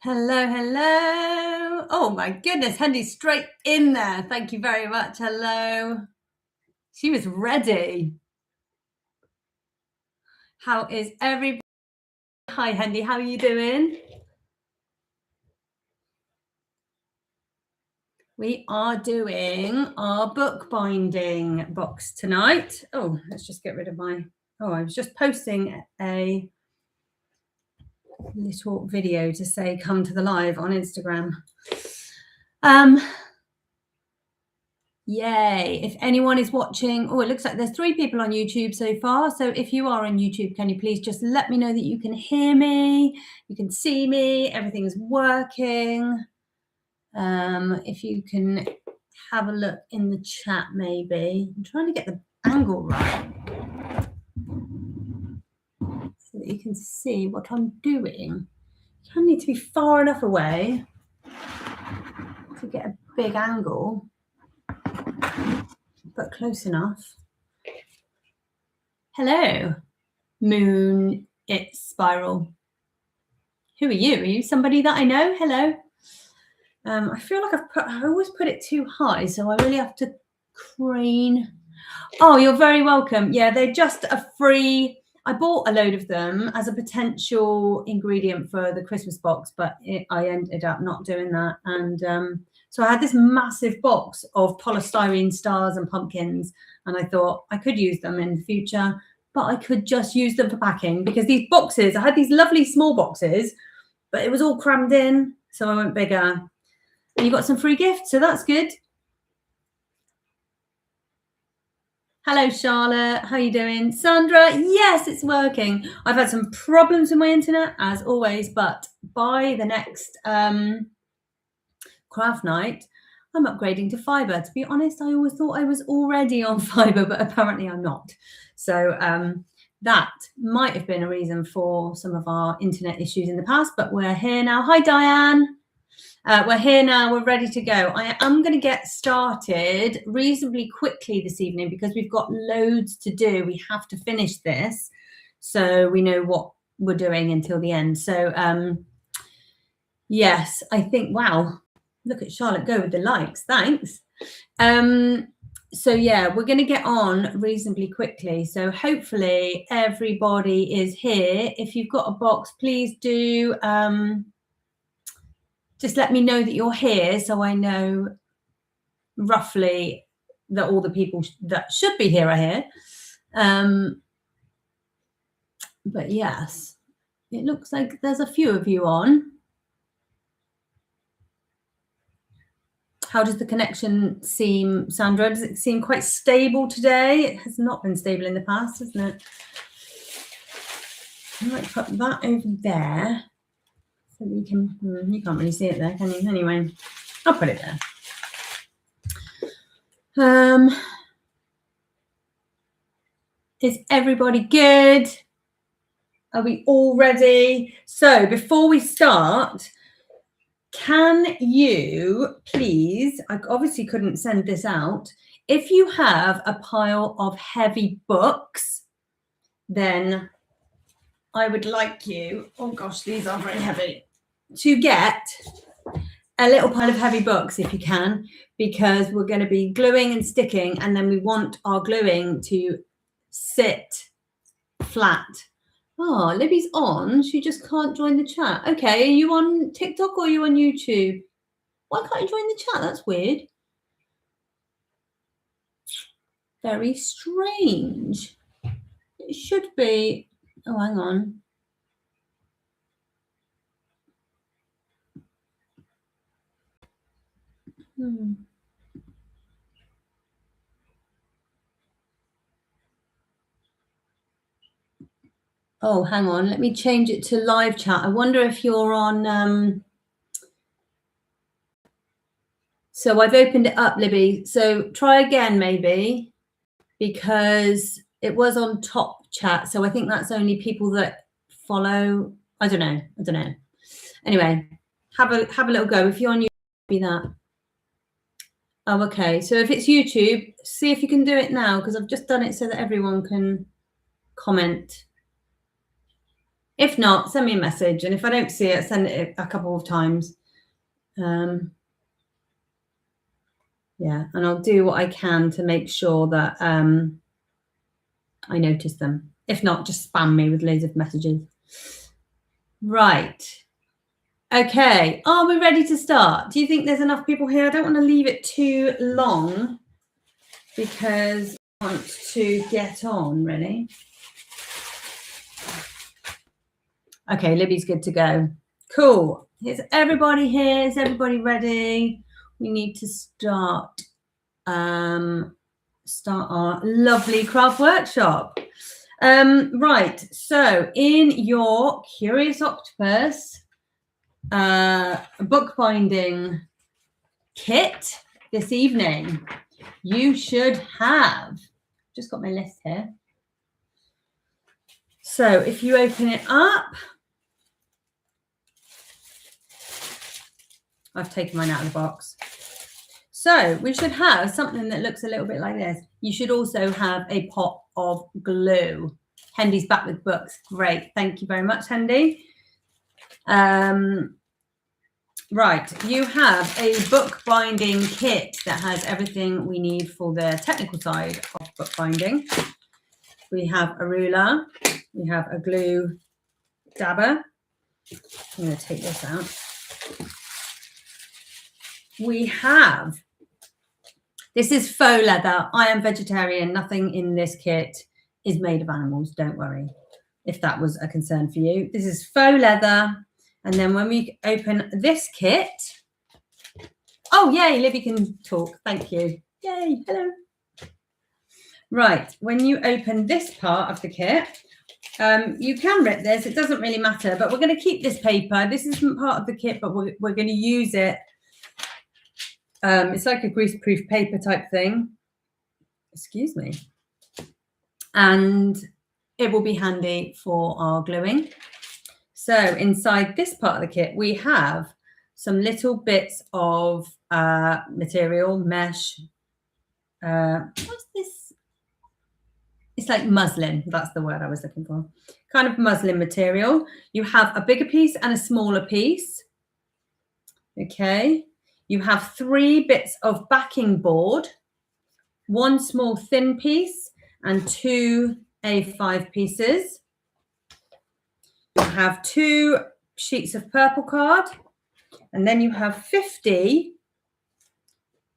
Hello, hello. Oh my goodness, Hendy's straight in there. Thank you very much. Hello. She was ready. How is everybody? Hi, Hendy. How are you doing? We are doing our bookbinding box tonight. Oh, let's just get rid of my... Oh, I was just posting a little video to say come to the live on Instagram. Yay. If anyone is watching, oh, it looks like there's 3 people on YouTube so far. So if you are on YouTube, can you please just let me know that you can hear me, you can see me, everything's working. If you can have a look in the chat, maybe. I'm trying to get the angle right so that you can see what I'm doing. I need to be far enough away to get a big angle, but close enough. Hello, Moon, it's Spiral. Who are you? Are you somebody that I know? Hello. I feel like I always put it too high, so I really have to crane. Oh, you're very welcome. Yeah, they're just a free. I bought a load of them as a potential ingredient for the Christmas box, but I ended up not doing that. And so I had this massive box of polystyrene stars and pumpkins, and I thought I could use them in the future, but I could just use them for packing because these boxes, I had these lovely small boxes, but it was all crammed in, so I went bigger. And you got some free gifts, so that's good. Hello, Charlotte. How are you doing? Sandra, yes, it's working. I've had some problems with my internet, as always, but by the next craft night, I'm upgrading to fibre. To be honest, I always thought I was already on fibre, but apparently I'm not. So that might have been a reason for some of our internet issues in the past, but we're here now. Hi, Diane. We're here now. We're ready to go. I am going to get started reasonably quickly this evening because we've got loads to do. We have to finish this so we know what we're doing until the end. So, yes, I think, wow, look at Charlotte go with the likes. Thanks. So, yeah, we're going to get on reasonably quickly. So hopefully everybody is here. If you've got a box, please do... just let me know that you're here so I know roughly that all the people that should be here are here. But yes, it looks like there's a few of you on. How does the connection seem, Sandra? Does it seem quite stable today? It has not been stable in the past, hasn't it? I might put that over there. So we can, you can't really see it there, can you? Anyway, I'll put it there. Is everybody good? Are we all ready? So before we start, can you please, I obviously couldn't send this out. If you have a pile of heavy books, then I would like you, oh gosh, these are very heavy, to get a little pile of heavy books if you can, because we're going to be gluing and sticking, and then we want our gluing to sit flat. Oh, Libby's on. She just can't join the chat. Okay, are you on TikTok or are you on YouTube? Why can't you join the chat? That's weird. Very strange. It should be... Oh, hang on. Oh, hang on. Let me change it to live chat. I wonder if you're on... So I've opened it up, Libby. So try again, maybe, because it was on top chat. So I think that's only people that follow. I don't know. Anyway, have a little go. If you're on YouTube, be that. Oh, okay. So if it's YouTube, see if you can do it now, because I've just done it so that everyone can comment. If not, send me a message. And if I don't see it, send it a couple of times. Yeah, and I'll do what I can to make sure that I notice them. If not, just spam me with loads of messages. Right. Okay. Are we ready to start? Do you think there's enough people here? I don't want to leave it too long because I want to get on, really. Okay, Libby's good to go. Cool. Is everybody here? Is everybody ready? We need to start our lovely craft workshop. Right, so in your Curious Octopus bookbinding kit this evening, you should have, just got my list here. So if you open it up, I've taken mine out of the box. So we should have something that looks a little bit like this. You should also have a pot of glue. Hendy's back with books. Great. Thank you very much, Hendy. Right. You have a bookbinding kit that has everything we need for the technical side of bookbinding. We have a ruler. We have a glue dabber. I'm going to take this out. We have, this is faux leather. I am vegetarian. Nothing in this kit is made of animals. Don't worry if that was a concern for you. This is faux leather. And then when we open this kit, oh, yay, Libby can talk. Thank you. Yay, hello. Right, when you open this part of the kit, you can rip this. It doesn't really matter, but we're going to keep this paper. This isn't part of the kit, but we're going to use it. It's like a grease-proof paper type thing. Excuse me. And it will be handy for our gluing. So inside this part of the kit, we have some little bits of material, mesh. What's this? It's like muslin. That's the word I was looking for. Kind of muslin material. You have a bigger piece and a smaller piece. Okay. You have 3 bits of backing board, 1 small thin piece, and 2 A5 pieces. You have 2 sheets of purple card, and then you have 50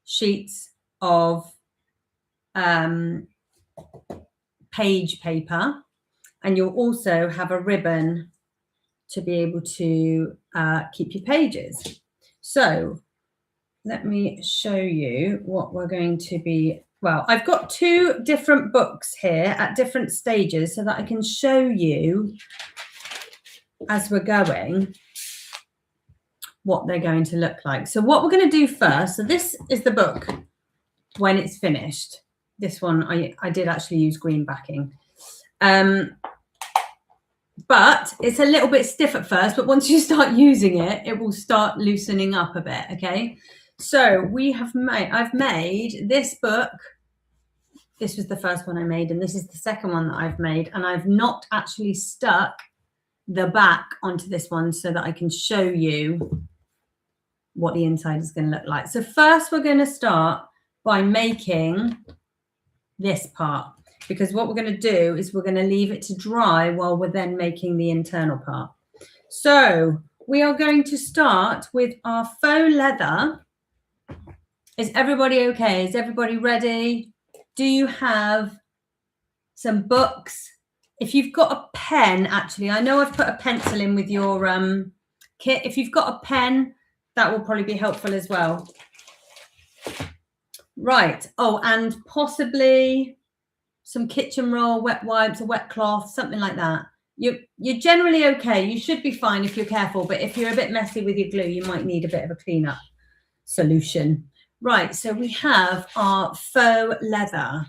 sheets of page paper, and you'll also have a ribbon to be able to keep your pages. So let me show you what we're going to be. Well, I've got 2 different books here at different stages so that I can show you as we're going what they're going to look like. So what we're going to do first, so this is the book when it's finished. This one I did actually use green backing. But it's a little bit stiff at first, but once you start using it, it will start loosening up a bit, okay? So I've made this book. This was the first one I made, and this is the second one that I've made, and I've not actually stuck the back onto this one so that I can show you what the inside is going to look like. So first we're going to start by making this part, because what we're going to do is we're going to leave it to dry while we're then making the internal part. So we are going to start with our faux leather. Is everybody okay? Is everybody ready? Do you have some books? If you've got a pen, actually, I know I've put a pencil in with your kit. If you've got a pen, that will probably be helpful as well. Right. Oh, and possibly some kitchen roll, wet wipes, a wet cloth, something like that. You're generally okay. You should be fine if you're careful, but if you're a bit messy with your glue, you might need a bit of a cleanup solution. Right, so we have our faux leather.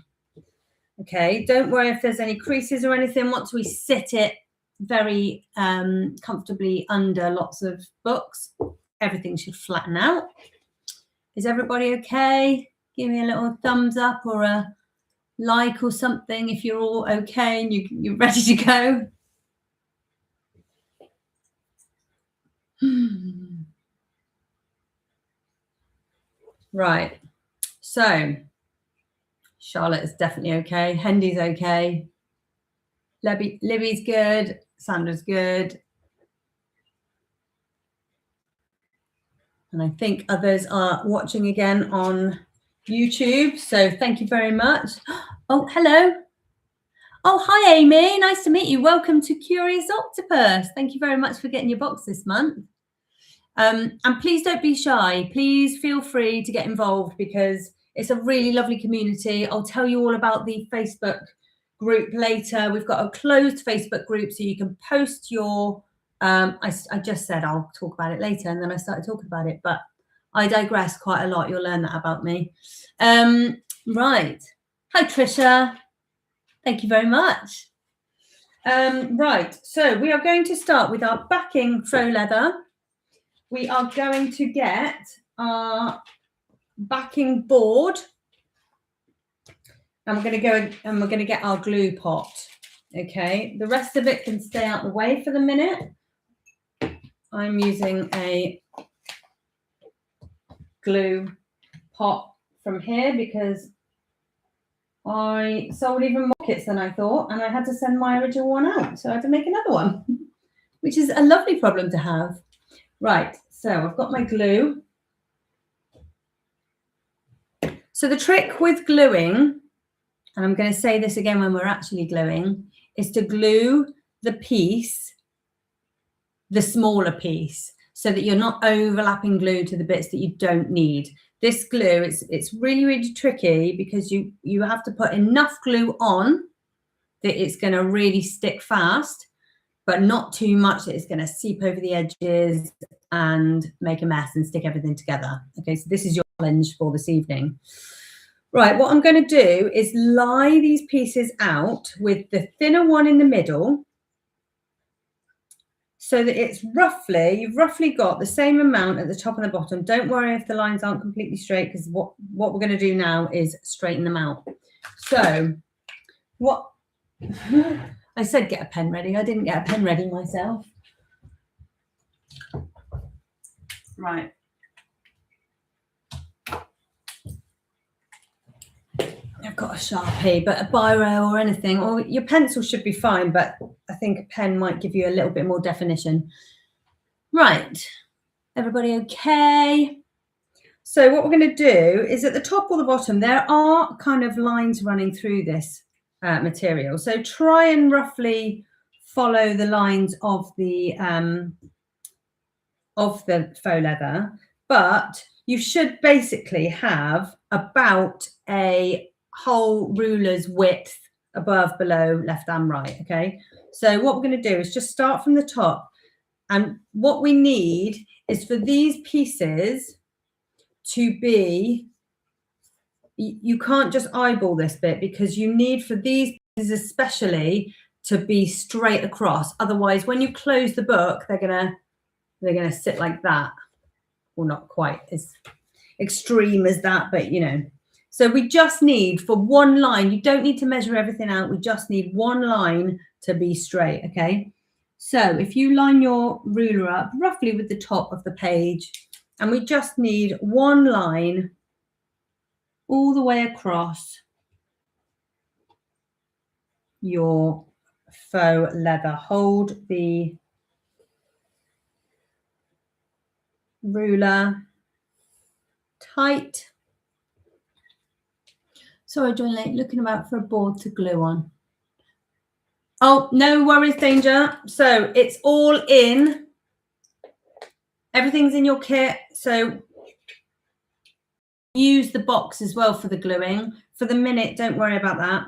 Okay, don't worry if there's any creases or anything. Once we sit it very comfortably under lots of books, everything should flatten out. Is everybody okay? Give me a little thumbs up or a like or something if you're all okay and you're ready to go. Right. So Charlotte is definitely okay. Hendy's okay. Libby's good. Sandra's good. And I think others are watching again on YouTube. So thank you very much. Oh, hello. Oh, hi, Amy. Nice to meet you. Welcome to Curious Octopus. Thank you very much for getting your box this month. And please don't be shy. Please feel free to get involved because it's a really lovely community. I'll tell you all about the Facebook group later. We've got a closed Facebook group so you can post your, I just said I'll talk about it later and then I started talking about it, but I digress quite a lot. You'll learn that about me. Right. Hi, Trisha. Thank you very much. Right. So we are going to start with our backing faux leather. We are going to get our backing board and we're going to go and we're going to get our glue pot. Okay, the rest of it can stay out the way for the minute. I'm using a glue pot from here because I sold even more kits than I thought and I had to send my original one out. So I had to make another one, which is a lovely problem to have. Right, so I've got my glue. So the trick with gluing, and I'm going to say this again when we're actually gluing, is to glue the piece, the smaller piece, so that you're not overlapping glue to the bits that you don't need. This glue, it's really, really tricky because you have to put enough glue on that it's going to really stick fast, but not too much that it's going to seep over the edges and make a mess and stick everything together. Okay, so this is your challenge for this evening. Right, what I'm going to do is lie these pieces out with the thinner one in the middle so that it's you've roughly got the same amount at the top and the bottom. Don't worry if the lines aren't completely straight because what we're going to do now is straighten them out. So what I said get a pen ready. I didn't get a pen ready myself. Right. I've got a Sharpie, but a biro or anything, or your pencil should be fine, but I think a pen might give you a little bit more definition. Right. Everybody okay? So what we're going to do is at the top or the bottom, there are kind of lines running through this material. So try and roughly follow the lines of the faux leather, but you should basically have about a whole ruler's width above, below, left and right. Okay, so what we're going to do is just start from the top, and what we need is for these pieces to be, you can't just eyeball this bit because you need for these pieces especially to be straight across. Otherwise, when you close the book, they're gonna sit like that. Well, not quite as extreme as that, but you know. So we just need for one line, you don't need to measure everything out. We just need one line to be straight, okay? So if you line your ruler up roughly with the top of the page, and we just need one line all the way across your faux leather. Hold the ruler tight. Sorry, join late, looking about for a board to glue on. Oh, no worries, Danger. So it's all in. Everything's in your kit. So use the box as well for the gluing. For the minute, don't worry about that.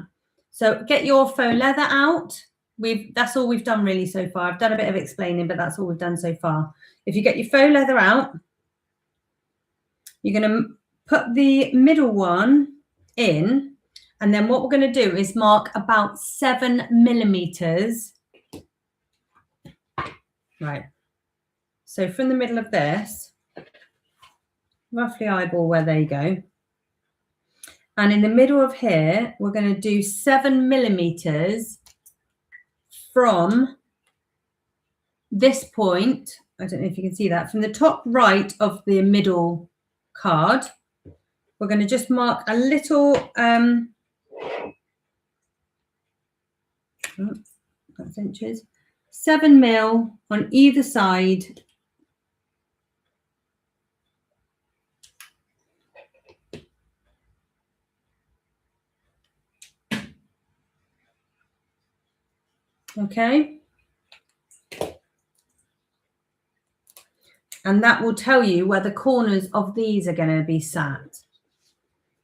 So get your faux leather out. That's all we've done really so far. I've done a bit of explaining, but that's all we've done so far. If you get your faux leather out, you're going to put the middle one in, and then what we're going to do is mark about 7 millimeters. Right. So from the middle of this, roughly eyeball where they go. And in the middle of here, we're going to do 7 millimeters from this point I don't know if you can see that, from the top right of the middle card, we're going to just mark a little, that's inches, 7 mil on either side. Okay. And that will tell you where the corners of these are going to be sat.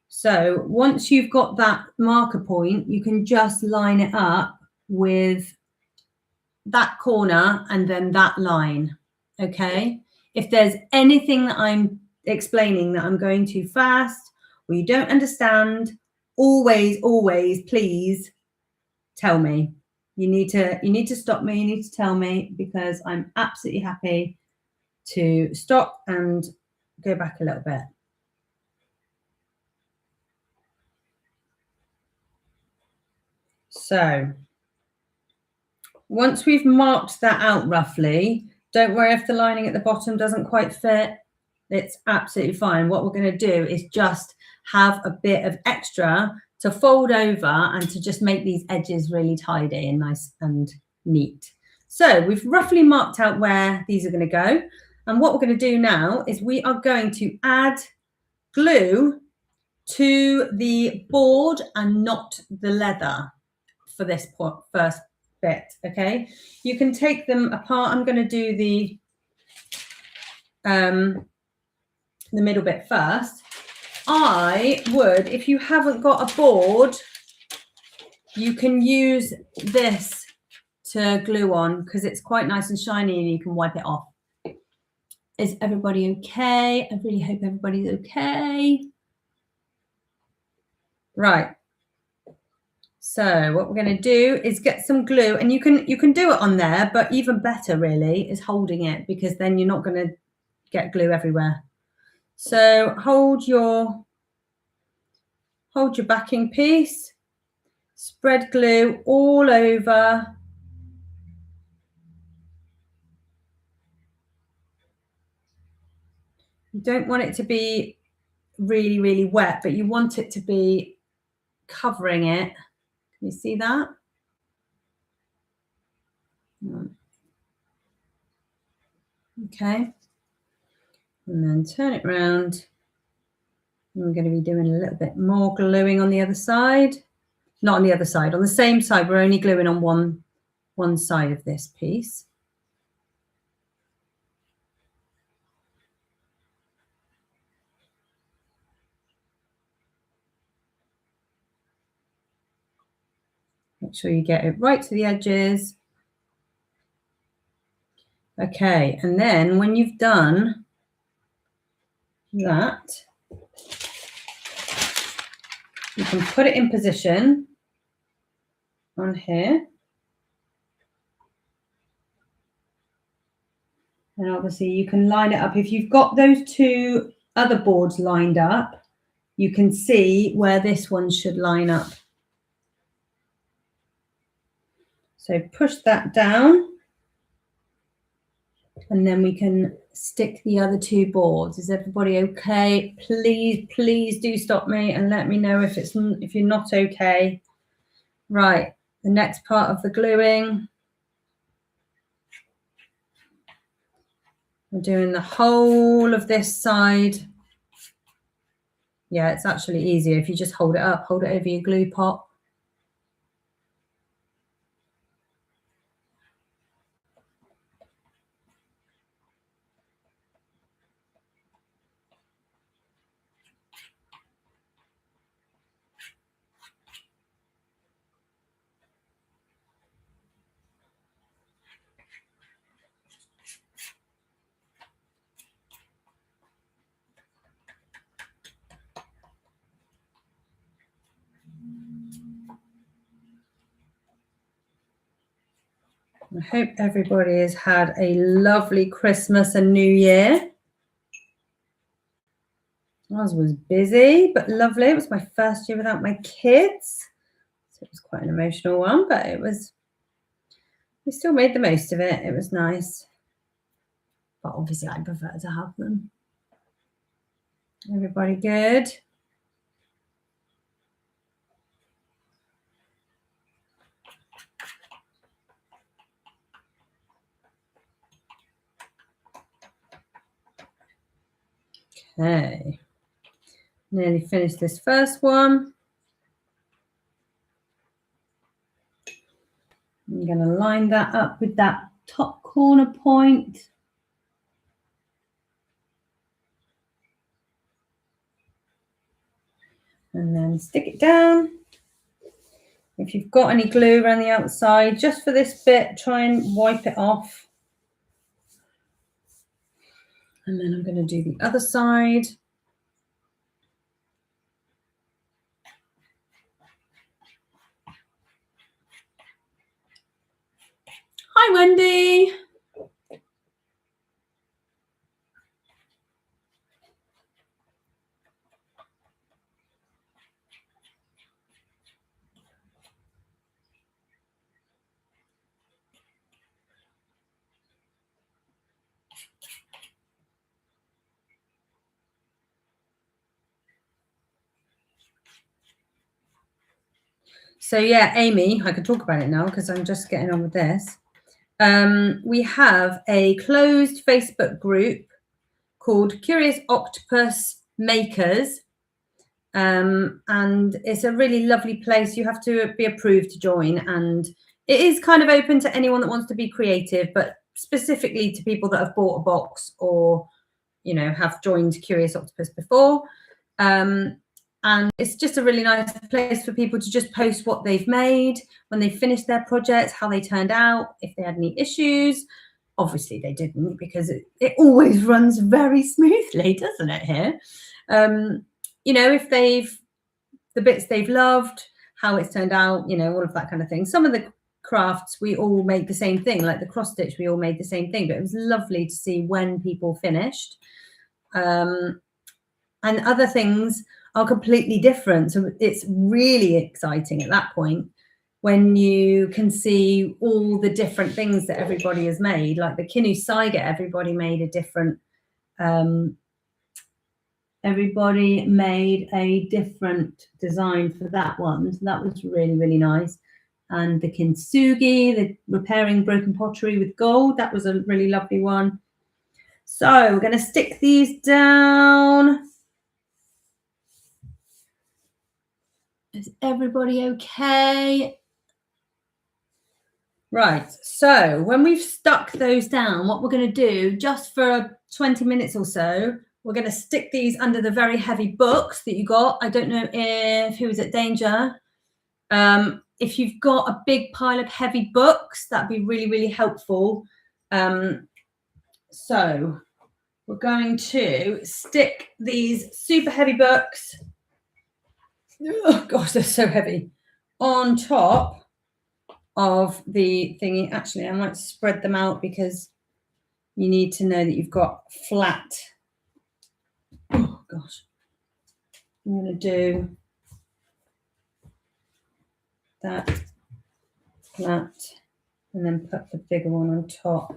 So once you've got that marker point, you can just line it up with that corner and then that line. Okay. If there's anything that I'm explaining that I'm going too fast or you don't understand, always, please tell me. You need to stop me. You need to tell me, because I'm absolutely happy to stop and go back a little bit. So once we've marked that out roughly, don't worry if the lining at the bottom doesn't quite fit. It's absolutely fine. What we're going to do is just have a bit of extra to fold over and to just make these edges really tidy and nice and neat. So we've roughly marked out where these are going to go. And what we're going to do now is we are going to add glue to the board and not the leather for this first bit. Okay, you can take them apart. I'm going to do the middle bit first. I would, if you haven't got a board, you can use this to glue on because it's quite nice and shiny and you can wipe it off. Is everybody okay? I really hope everybody's okay. Right. So what we're going to do is get some glue, and you can do it on there, but even better really is holding it, because then you're not going to get glue everywhere. So hold your backing piece, spread glue all over. You don't want it to be really, really wet, but you want it to be covering it. Can you see that? Okay. And then turn it around. We're going to be doing a little bit more gluing on the other side. Not on the other side, on the same side. We're only gluing on one side of this piece. Make sure you get it right to the edges. Okay, and then when you've done that, you can put it in position on here. And obviously you can line it up. If you've got those two other boards lined up, you can see where this one should line up. So push that down, and then we can stick the other two boards. Is everybody okay? Please do stop me and let me know if you're not okay. Right, the next part of the gluing. We're doing the whole of this side. Yeah, it's actually easier if you just hold it up, hold it over your glue pot. I hope everybody has had a lovely Christmas and New Year. Ours was busy, but lovely. It was my first year without my kids. So it was quite an emotional one, but we still made the most of it. It was nice. but obviously I prefer to have them. Everybody good? Okay, nearly finished this first one. I'm going to line that up with that top corner point. And then stick it down. If you've got any glue around the outside, just for this bit, try and wipe it off. And then I'm going to do the other side. Hi, Wendy. So yeah, Amy, I can talk about it now because I'm just getting on with this. We have a closed Facebook group called Curious Octopus Makers. And it's a really lovely place. You have to be approved to join, and it is kind of open to anyone that wants to be creative, but specifically to people that have bought a box or, you know, have joined Curious Octopus before. And it's just a really nice place for people to just post what they've made, when they finished their projects, how they turned out, if they had any issues. Obviously they didn't, because it always runs very smoothly, doesn't it, here? You know, if the bits they've loved, how it's turned out, you know, all of that kind of thing. Some of the crafts we all made the same thing, like the cross stitch, we all made the same thing, but it was lovely to see when people finished. And other things are completely different. So it's really exciting at that point when you can see all the different things that everybody has made. Like the Kinu Saiga, everybody made a different design for that one. So that was really, really nice. And the kintsugi, the repairing broken pottery with gold, that was a really lovely one. So we're going to stick these down. Is everybody okay? Right, so when we've stuck those down, what we're going to do, just for 20 minutes or so, we're going to stick these under the very heavy books that you got. I don't know if who was at Danger. If you've got a big pile of heavy books, that'd be really, really helpful. So we're going to stick these super heavy books, oh gosh, they're so heavy, on top of the thingy. Actually, I might spread them out because you need to know that you've got flat. Oh gosh, I'm going to do that flat and then put the bigger one on top.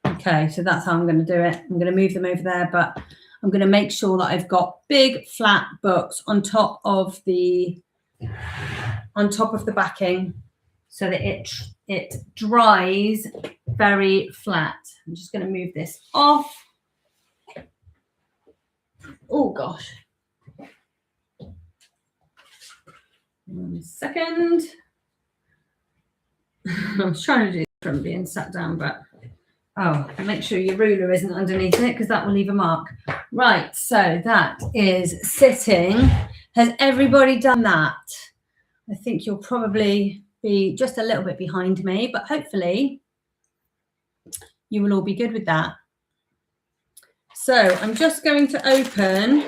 Okay, so that's how I'm going to do it. I'm going to move them over there, but I'm going to make sure that I've got big flat books on top of the backing so that it dries very flat. I'm just going to move this off. Oh gosh. 1 second. I was trying to do it from being sat down, but make sure your ruler isn't underneath it because that will leave a mark. Right, so that is sitting. Has everybody done that? I think you'll probably be just a little bit behind me, but hopefully you will all be good with that. So I'm just going to open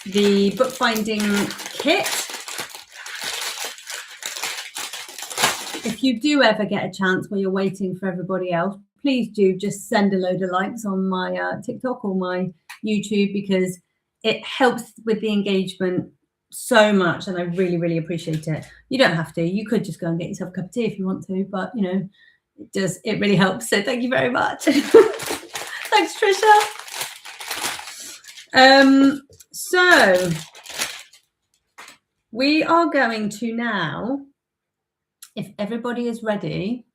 the bookbinding kit. If you do ever get a chance where you're waiting for everybody else, please do just send a load of likes on my TikTok or my YouTube, because it helps with the engagement so much, and I really, really appreciate it. You don't have to. You could just go and get yourself a cup of tea if you want to, but you know, it really helps. So thank you very much. Thanks, Trisha. So we are going to now, if everybody is ready,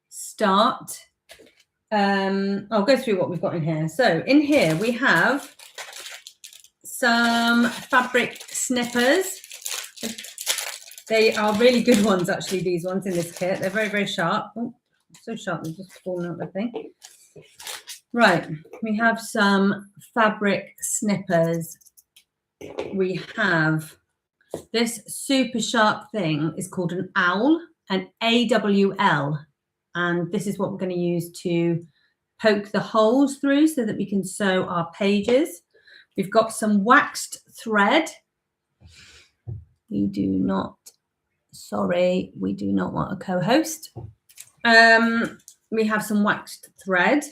start. I'll go through what we've got in here. So in here we have some fabric snippers. They are really good ones, actually, these ones in this kit. They're very, very sharp. Oh, so sharp, they've just fallen out, I think. Right, we have some fabric snippers. We have this super sharp thing is called an owl, an AWL. And this is what we're going to use to poke the holes through so that we can sew our pages. We've got some waxed thread. We do not want a co-host. We have some waxed thread.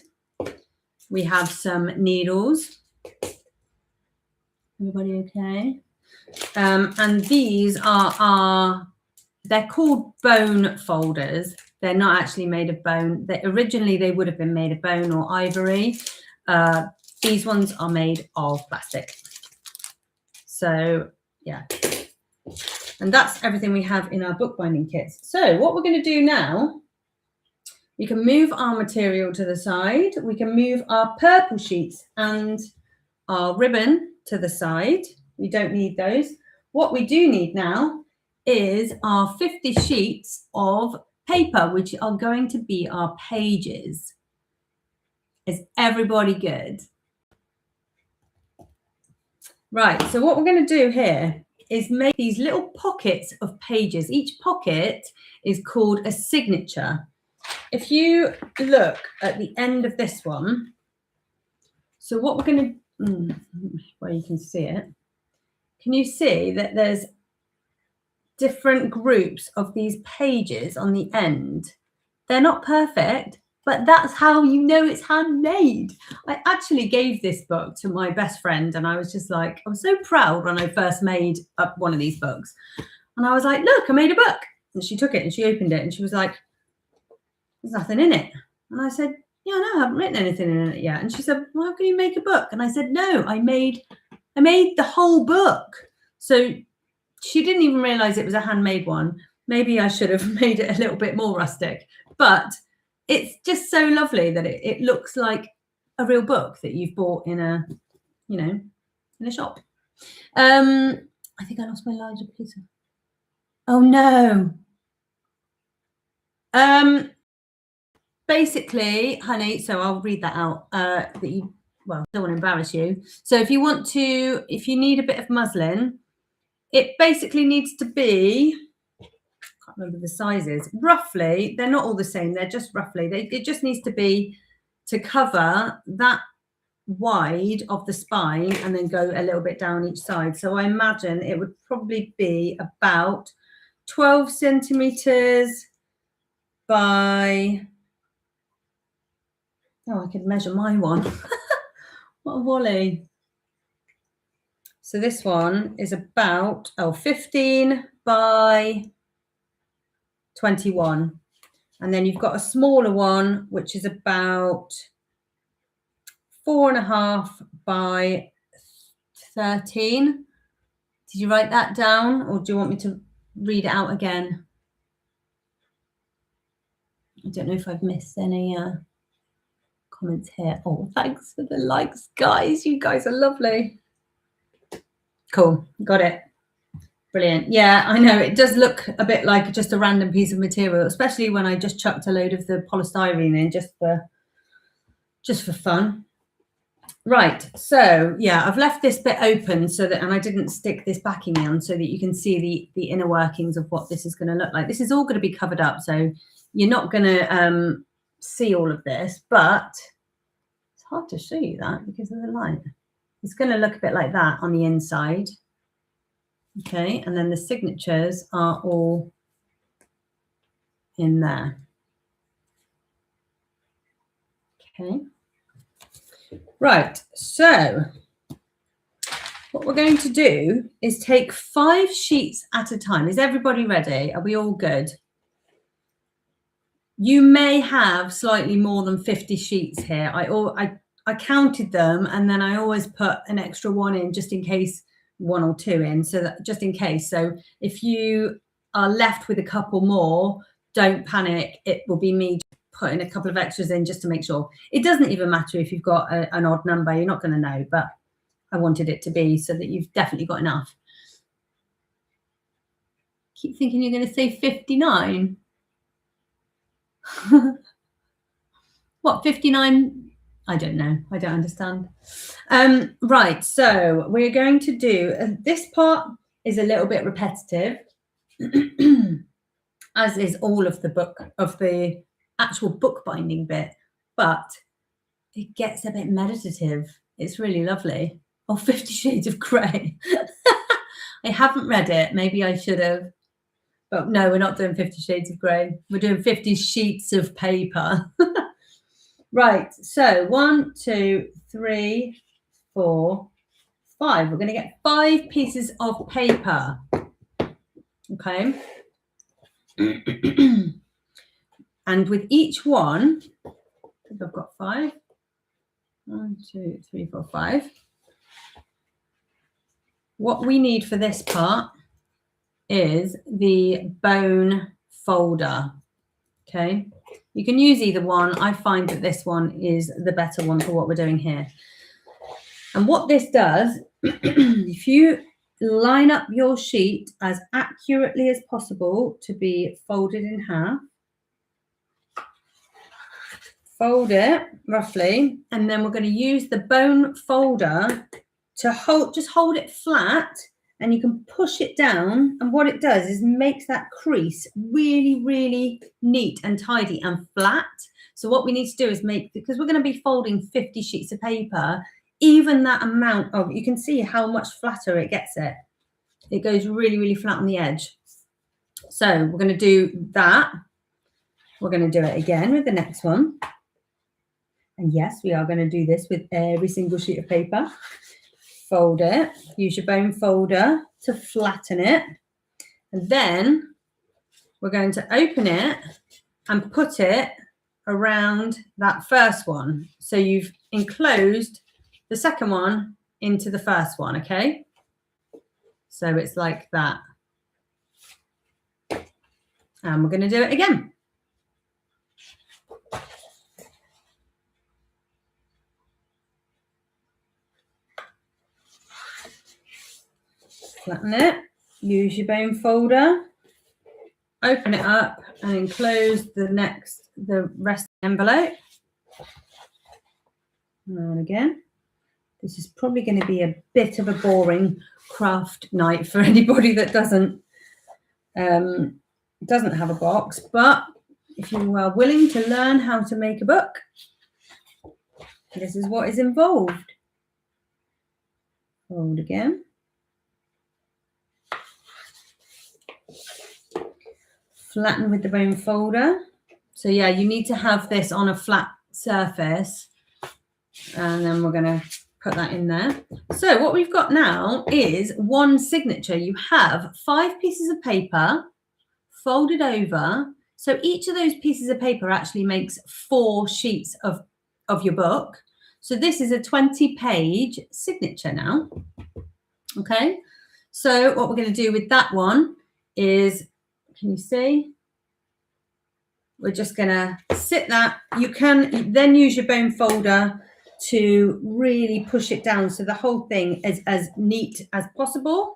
We have some needles. Everybody okay? And these are they're called bone folders. They're not actually made of bone. Originally, they would have been made of bone or ivory. These ones are made of plastic. So, yeah. And that's everything we have in our bookbinding kits. So what we're going to do now, we can move our material to the side. We can move our purple sheets and our ribbon to the side. We don't need those. What we do need now is our 50 sheets of paper, which are going to be our pages. Is everybody good? Right, so what we're going to do here is make these little pockets of pages. Each pocket is called a signature. If you look at the end of this one, so what we're going to, where you can see it, can you see that there's different groups of these pages on the end? They're not perfect, but that's how you know it's handmade. I actually gave this book to my best friend, and I was just like, I was so proud when I first made up one of these books. And I was like, look, I made a book. And she took it and she opened it and she was like, there's nothing in it. And I said, yeah, no, I haven't written anything in it yet. And she said, well, how can you make a book? And I said, no, I made the whole book. So she didn't even realize it was a handmade one. Maybe I should have made it a little bit more rustic, but it's just so lovely that it looks like a real book that you've bought in a, you know, in a shop. I think I lost my larger piece of, oh no. Basically, honey, so I'll read that out, that you, well, don't want to embarrass you. So if you need a bit of muslin, it basically needs to be, I can't remember the sizes, roughly, they're not all the same, they're just roughly, it just needs to be to cover that wide of the spine and then go a little bit down each side. So I imagine it would probably be about 12 centimeters by, oh, I could measure my one. What a wally. So this one is about, 15 by 21. And then you've got a smaller one, which is about 4.5 by 13. Did you write that down, or do you want me to read it out again? I don't know if I've missed any comments here. Oh, thanks for the likes, guys. You guys are lovely. Cool, got it. Brilliant. Yeah, I know it does look a bit like just a random piece of material, especially when I just chucked a load of the polystyrene in just for fun. Right, so yeah, I've left this bit open so that, and I didn't stick this backing on so that you can see the inner workings of what this is going to look like. This is all going to be covered up, so you're not going to see all of this, but it's hard to show you that because of the light. It's going to look a bit like that on the inside. Okay, and then the signatures are all in there. Okay. Right, so What we're going to do is take 5 sheets at a time. Is everybody ready? Are we all good? You may have slightly more than 50 sheets here. I counted them, and then I always put an extra one in just in case, 1 or 2 in, so that just in case. So if you are left with a couple more, don't panic. It will be me putting a couple of extras in just to make sure. It doesn't even matter if you've got an odd number. You're not going to know, but I wanted it to be so that you've definitely got enough. Keep thinking you're going to say 59. What, 59? I don't know. I don't understand. Right, so we're going to do, this part is a little bit repetitive, as is all of the book, of the actual bookbinding bit, but it gets a bit meditative. It's really lovely. Oh, 50 Shades of Grey. I haven't read it. Maybe I should have. But no, we're not doing 50 Shades of Grey. We're doing 50 sheets of paper. Right, so 1, 2, 3, 4, 5. We're going to get 5 pieces of paper. Okay. And with each one, I think I've got 5. 1, 2, 3, 4, 5. What we need for this part is the bone folder. Okay. You can use either one. I find that this one is the better one for what we're doing here. And what this does, if you line up your sheet as accurately as possible to be folded in half, fold it roughly, and then we're going to use the bone folder to hold it flat, and you can push it down, and what it does is makes that crease really, really neat and tidy and flat. So what we need to do is make, because we're going to be folding 50 sheets of paper, even that amount of, you can see how much flatter it gets it. It goes really, really flat on the edge. So we're going to do that. We're going to do it again with the next one. And yes, we are going to do this with every single sheet of paper. Fold it, use your bone folder to flatten it, and then we're going to open it and put it around that first one. So you've enclosed the second one into the first one, okay? So it's like that. And we're going to do it again. Flatten it, use your bone folder, open it up and enclose the rest of the envelope. And again, this is probably going to be a bit of a boring craft night for anybody that doesn't have a box, but if you are willing to learn how to make a book, this is what is involved. Fold again. Flatten with the bone folder. So yeah, you need to have this on a flat surface, and then we're going to put that in there. So what we've got now is one signature. You have 5 pieces of paper folded over. So each of those pieces of paper actually makes 4 sheets of your book. So this is a 20-page signature now. Okay. So what we're going to do with that one is, can you see? We're just going to sit that. You can then use your bone folder to really push it down so the whole thing is as neat as possible.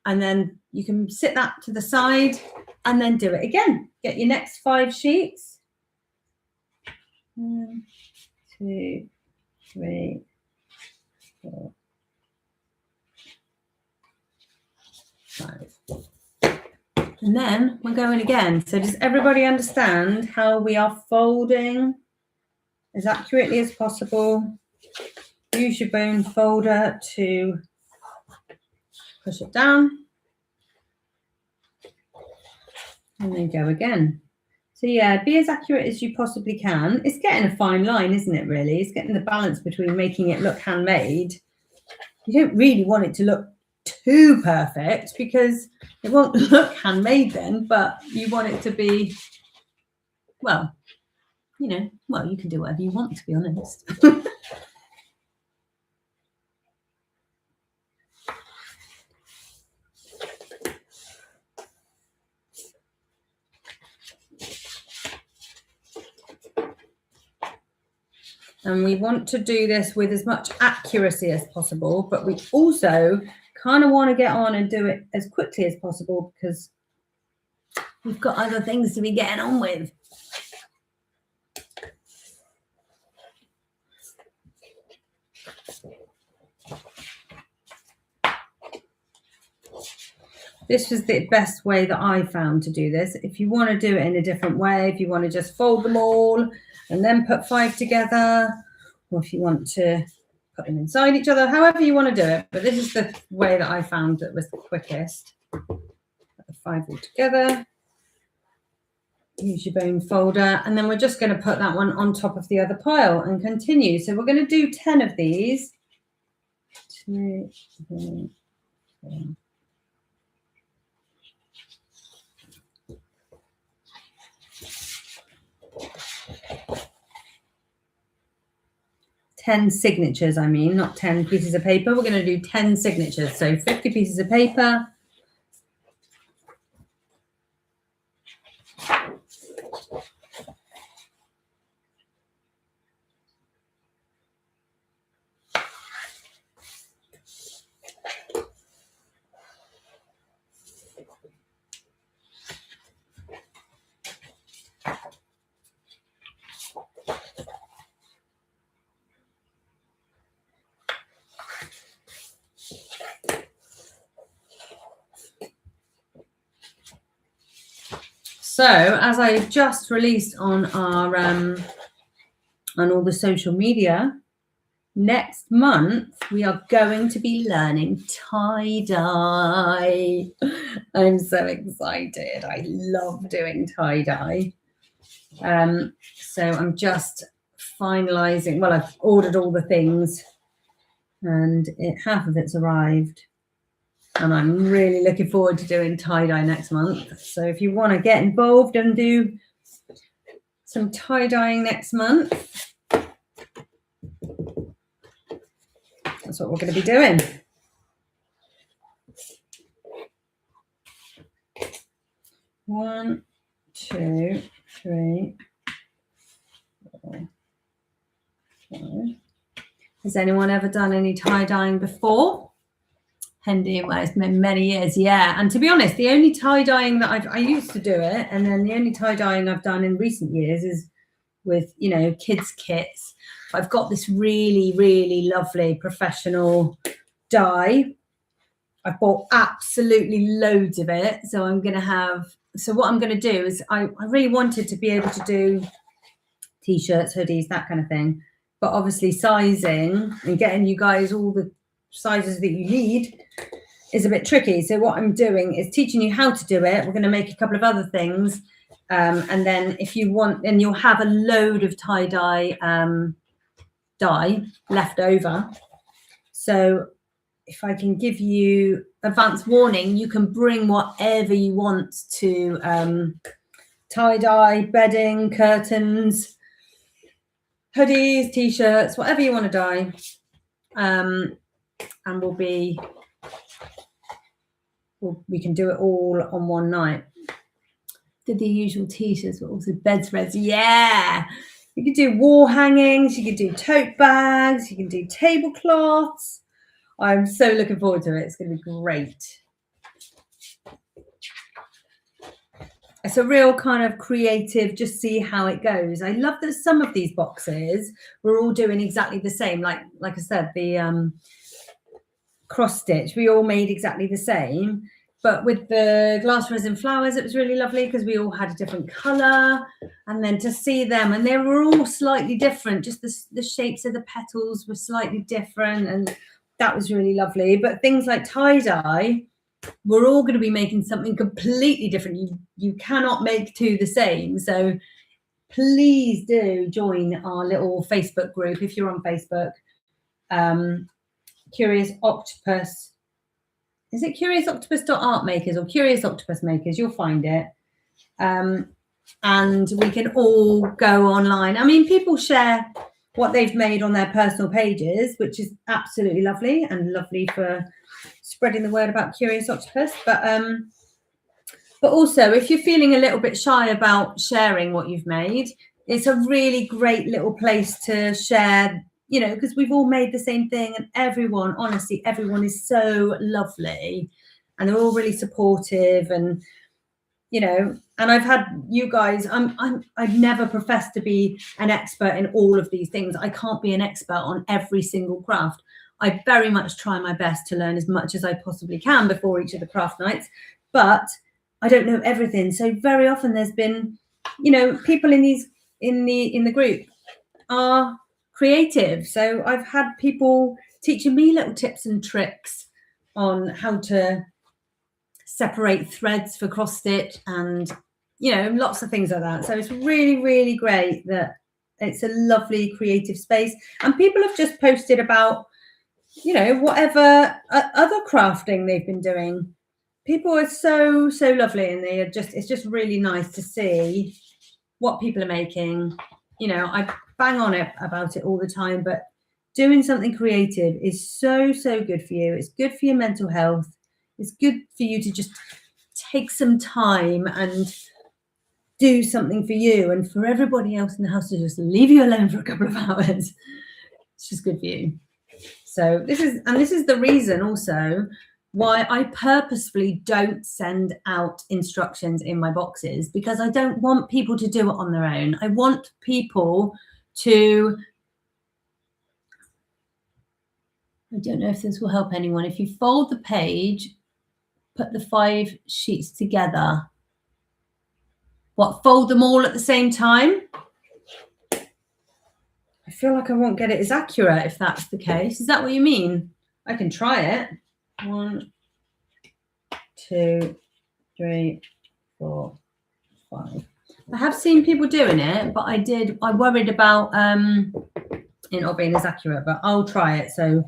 And then you can sit that to the side and then do it again. Get your next 5 sheets. 1, 2, 3, 4, 5. And then we're going again. So does everybody understand how we are folding as accurately as possible? Use your bone folder to push it down. And then go again. So yeah, be as accurate as you possibly can. It's getting a fine line, isn't it, really? It's getting the balance between making it look handmade you don't really want it to look too perfect because it won't look handmade then, but you want it to be, well, you know, well, you can do whatever you want, to be honest. And we want to do this with as much accuracy as possible, but we also kind of want to get on and do it as quickly as possible because we've got other things to be getting on with. This was the best way that I found to do this. If you want to do it in a different way, if you want to just fold them all and then put 5 together, or if you want to put them inside each other, however you want to do it. But this is the way that I found that was the quickest. Put the 5 all together. Use your bone folder. And then we're just going to put that one on top of the other pile and continue. So we're going to do 10 of these. 2, 3, 4. 10 signatures, I mean, not 10 pieces of paper. We're going to do 10 signatures. So 50 pieces of paper. So as I just released on our on all the social media, next month we are going to be learning tie-dye. I'm so excited. I love doing tie-dye. So I'm just finalizing. Well, I've ordered all the things and half of it's arrived. And I'm really looking forward to doing tie-dye next month. So if you want to get involved and do some tie-dyeing next month, that's what we're going to be doing. One, 2, 3, 4, 5. Has anyone ever done any tie-dyeing before? Hendy, well, it's been many years, yeah. And to be honest, the only tie-dyeing that I used to do it, and then the only tie-dyeing I've done in recent years is with, you know, kids' kits. I've got this really, really lovely professional dye. I've bought absolutely loads of it. So I'm going to have, so what I'm going to do is I really wanted to be able to do T-shirts, hoodies, that kind of thing. But obviously sizing and getting you guys all the sizes that you need is a bit tricky. So what I'm doing is teaching you how to do it. We're going to make a couple of other things. And then if you want, then you'll have a load of tie-dye dye left over. So if I can give you advance warning, you can bring whatever you want to tie-dye, bedding, curtains, hoodies, T-shirts, whatever you want to dye. And we can do it all on one night. Did the usual T-shirts, but also bedspreads. Yeah. You could do wall hangings. You could do tote bags. You can do tablecloths. I'm so looking forward to it. It's going to be great. It's a real kind of creative, just see how it goes. I love that some of these boxes we're all doing exactly the same. Like I said, the cross stitch, we all made exactly the same. But with the glass resin flowers, it was really lovely because we all had a different colour. And then to see them, and they were all slightly different. Just the shapes of the petals were slightly different. And that was really lovely. But things like tie-dye, we're all going to be making something completely different. You cannot make two the same. So please do join our little Facebook group if you're on Facebook. Curious Octopus. Is it Curious Octopus Art Makers or Curious Octopus Makers? You'll find it. And we can all go online. I mean, people share what they've made on their personal pages, which is absolutely lovely and lovely for spreading the word about Curious Octopus. But also, if you're feeling a little bit shy about sharing what you've made, it's a really great little place to share, you know, because we've all made the same thing, and everyone, honestly, everyone is so lovely and they're all really supportive, and you know, and I've had you guys, I've never professed to be an expert in all of these things. I can't be an expert on every single craft. I very much try my best to learn as much as I possibly can before each of the craft nights, but I don't know everything. So very often there's been, you know, people in the group are creative. So I've had people teaching me little tips and tricks on how to separate threads for cross stitch and, you know, lots of things like that. So it's really, really great that it's a lovely creative space. And people have just posted about, you know, whatever other crafting they've been doing. People are so lovely, and they are just, it's just really nice to see what people are making. You know, I bang on it about it all the time, but doing something creative is so good for you. It's good for your mental health. It's good for you to just take some time and do something for you, and for everybody else in the house to just leave you alone for a couple of hours. It's just good for you. So this is the reason also why I purposefully don't send out instructions in my boxes, because I don't want people to do it on their own. I want people to, I don't know if this will help anyone. If you fold the page, put the 5 sheets together. What, fold them all at the same time? I feel like I won't get it as accurate if that's the case. Is that what you mean? I can try it. 1, 2, 3, 4, 5. I have seen people doing it, but I worried about it not being as accurate, but I'll try it so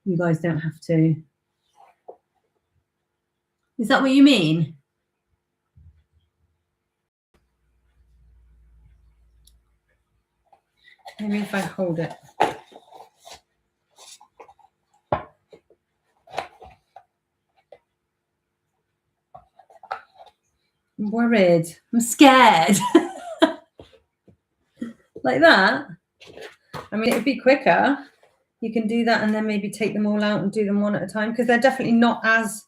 you guys don't have to. Is that what you mean? Maybe if I hold it. I'm worried. I'm scared. Like that. I mean, it would be quicker. You can do that and then maybe take them all out and do them one at a time, because they're definitely not as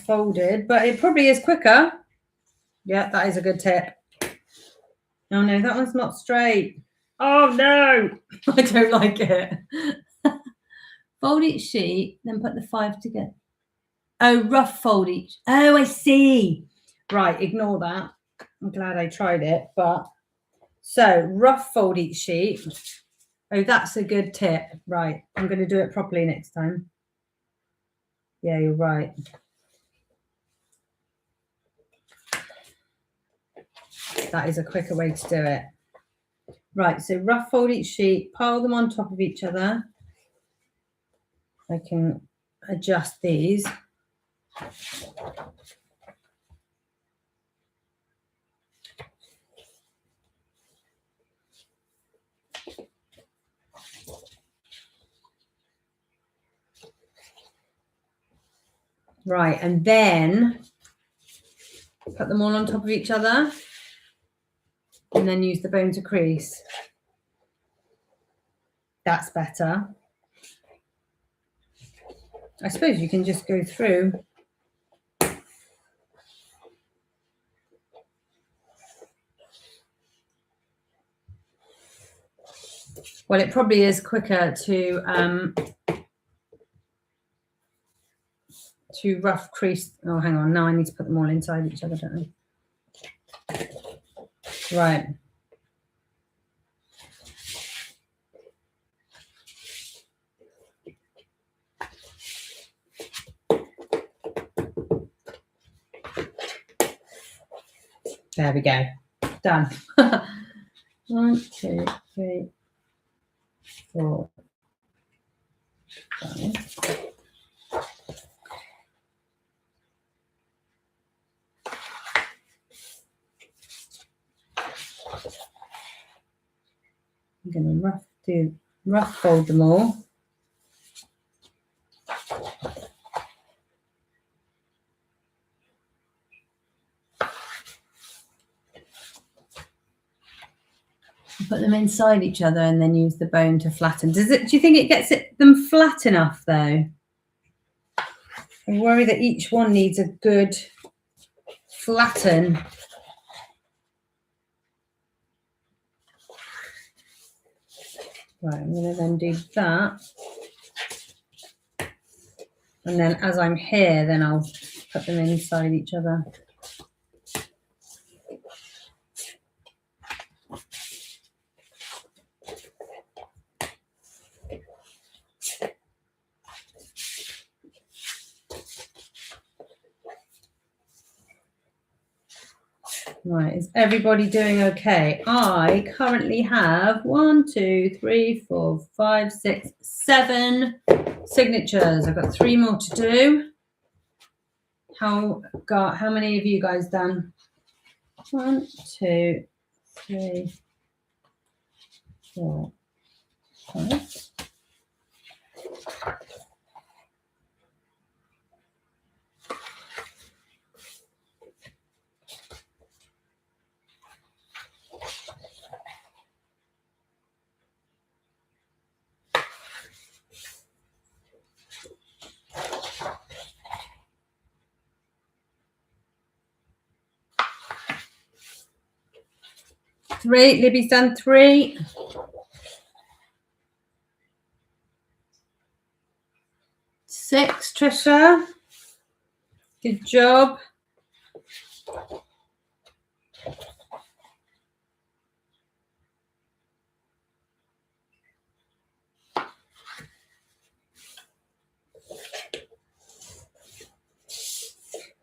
folded, but it probably is quicker. Yeah, that is a good tip. Oh no, that one's not straight. Oh no, I don't like it. Fold each sheet, then put the 5 together. Oh, rough fold each. Oh, I see. Right, ignore that. I'm glad I tried it, but so rough fold each sheet. Oh, that's a good tip. Right, I'm going to do it properly next time. Yeah, you're right. That is a quicker way to do it. Right, so rough fold each sheet, pile them on top of each other. I can adjust these. Right, and then put them all on top of each other, and then use the bone to crease. That's better. I suppose you can just go through. Well, it probably is quicker to rough crease. Oh, hang on. Now I need to put them all inside each other, don't I? Right. There we go. Done. 1, 2, 3, 4, 5. I'm going to rough fold them all. Put them inside each other and then use the bone to flatten. Do you think it gets them flat enough though? I worry that each one needs a good flatten. Right, I'm going to then do that. And then as I'm here, then I'll put them inside each other. Right, is everybody doing okay? I currently have 1, 2, 3, 4, 5, 6, 7 signatures. I've got 3 more to do. How many have you guys done? 1, 2, 3, 4, 5. Three. Libby's done 3. 6, Trisha. Good job.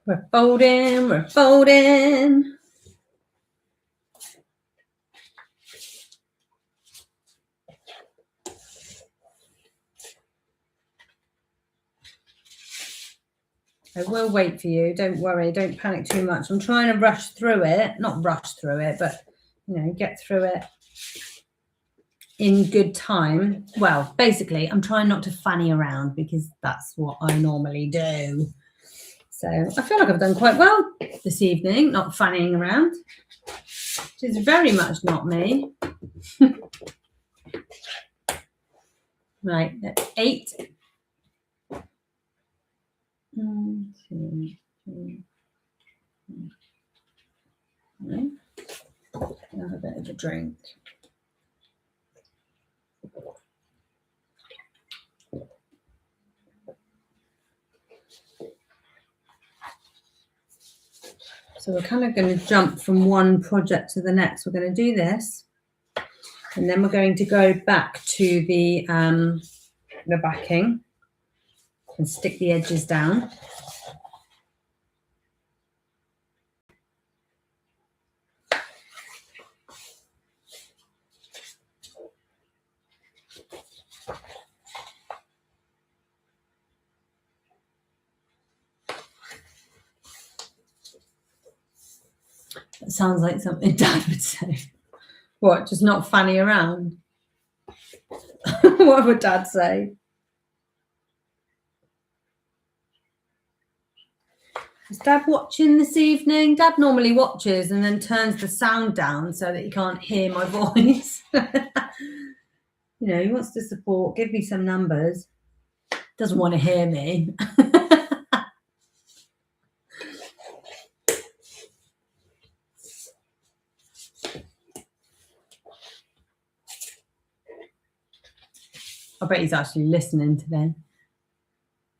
We're folding, we're folding. I will wait for you. Don't worry. Don't panic too much. I'm trying to rush through it. Not rush through it, but, you know, get through it in good time. Well, basically, I'm trying not to fanny around because that's what I normally do. So I feel like I've done quite well this evening, not fannying around, which is very much not me. Right, that's 8. 1, 2, 3, 4. Have a bit of a drink. So we're kind of going to jump from one project to the next. We're going to do this, and then we're going to go back to the backing and stick the edges down. That sounds like something Dad would say. What, just not fanny around? What would Dad say? Is Dad watching this evening? Dad normally watches and then turns the sound down so that he can't hear my voice. You know, he wants to support, give me some numbers. Doesn't want to hear me. I bet he's actually listening today.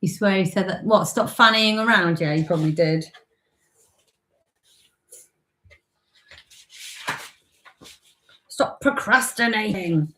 You swear he said that? What, stop fannying around? Yeah, he probably did. Stop procrastinating.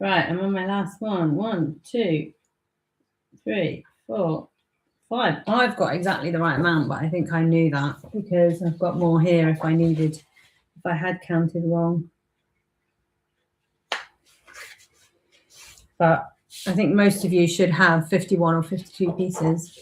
Right, I'm on my last one. 1, 2, 3, 4, 5. I've got exactly the right amount, but I think I knew that because I've got more here if I needed, if I had counted wrong. But I think most of you should have 51 or 52 pieces.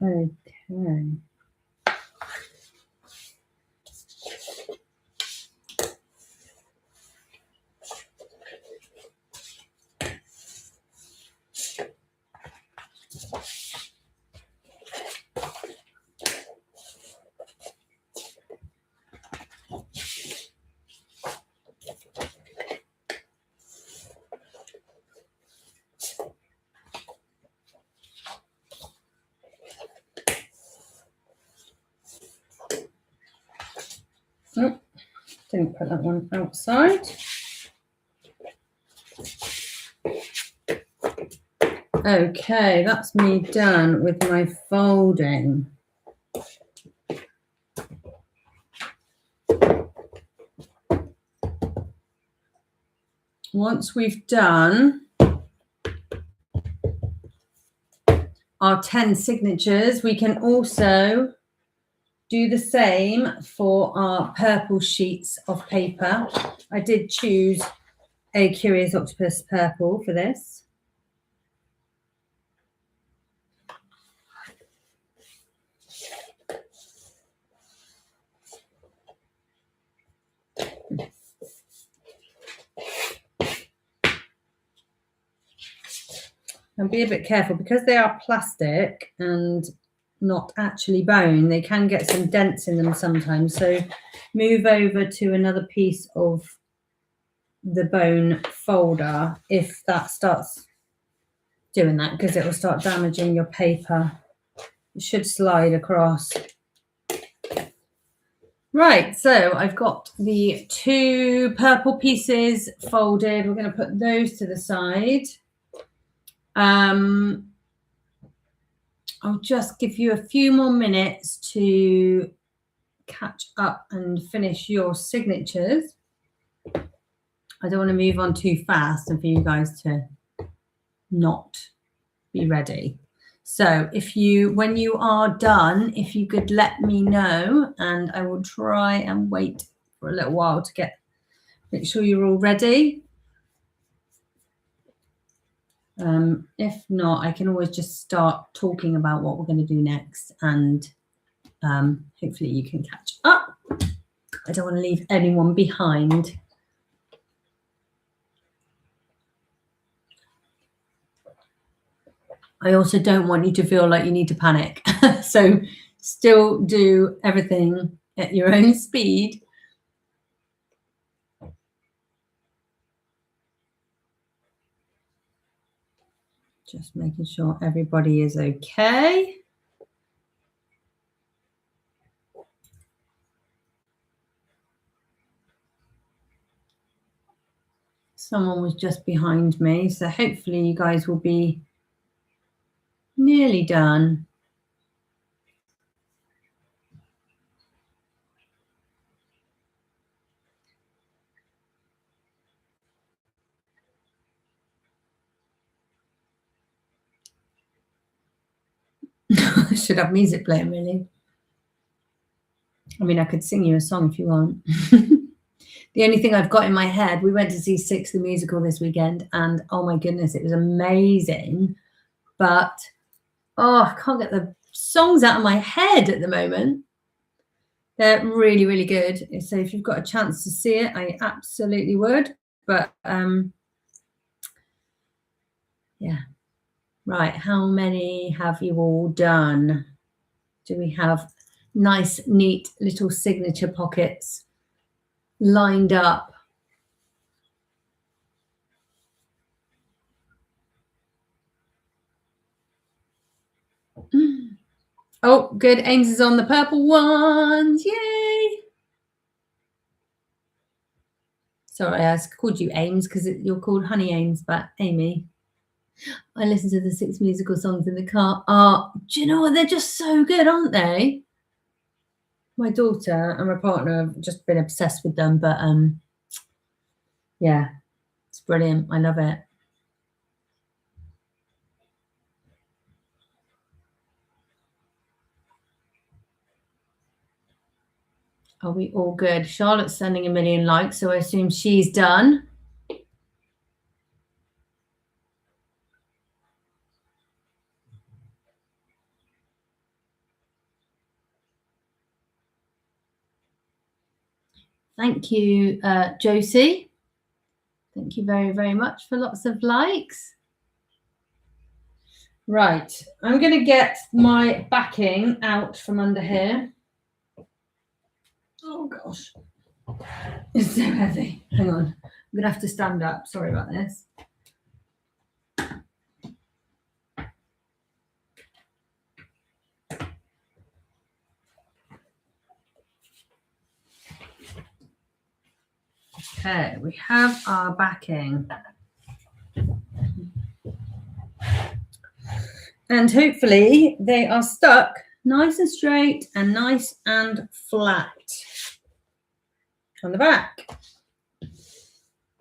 Okay. Oh, didn't put that one outside. Okay, that's me done with my folding. Once we've done our 10 signatures, we can also do the same for our purple sheets of paper. I did choose a Curious Octopus purple for this. And be a bit careful because they are plastic and not actually bone, they can get some dents in them sometimes. So move over to another piece of the bone folder if that starts doing that, because it will start damaging your paper. It should slide across. Right, so I've got the 2 purple pieces folded. We're going to put those to the side. I'll just give you a few more minutes to catch up and finish your signatures. I don't want to move on too fast and for you guys to not be ready. So if you, when you are done, if you could let me know, and I will try and wait for a little while to make sure you're all ready. If not, I can always just start talking about what we're going to do next, and hopefully you can catch up. I don't want to leave anyone behind. I also don't want you to feel like you need to panic. So still do everything at your own speed. Just making sure everybody is okay. Someone was just behind me, so hopefully you guys will be nearly done. I should have music playing, really. I mean, I could sing you a song if you want. The only thing I've got in my head, we went to see Six the Musical this weekend, and oh my goodness, it was amazing. But, oh, I can't get the songs out of my head at the moment. They're really, really good. So if you've got a chance to see it, I absolutely would. But, yeah. Right, how many have you all done? Do we have nice, neat little signature pockets lined up? Oh, good. Ames is on the purple ones. Yay. Sorry, I called you Ames because you're called Honey Ames, but Amy. I listen to the 6 musical songs in the car. Do you know what? They're just so good, aren't they? My daughter and my partner have just been obsessed with them, but yeah, it's brilliant. I love it. Are we all good? Charlotte's sending a million likes, so I assume she's done. Thank you, Josie. Thank you very, very much for lots of likes. Right, I'm going to get my backing out from under here. Oh, gosh. It's so heavy. Hang on. I'm going to have to stand up. Sorry about this. Okay, we have our backing. And hopefully they are stuck nice and straight and nice and flat on the back.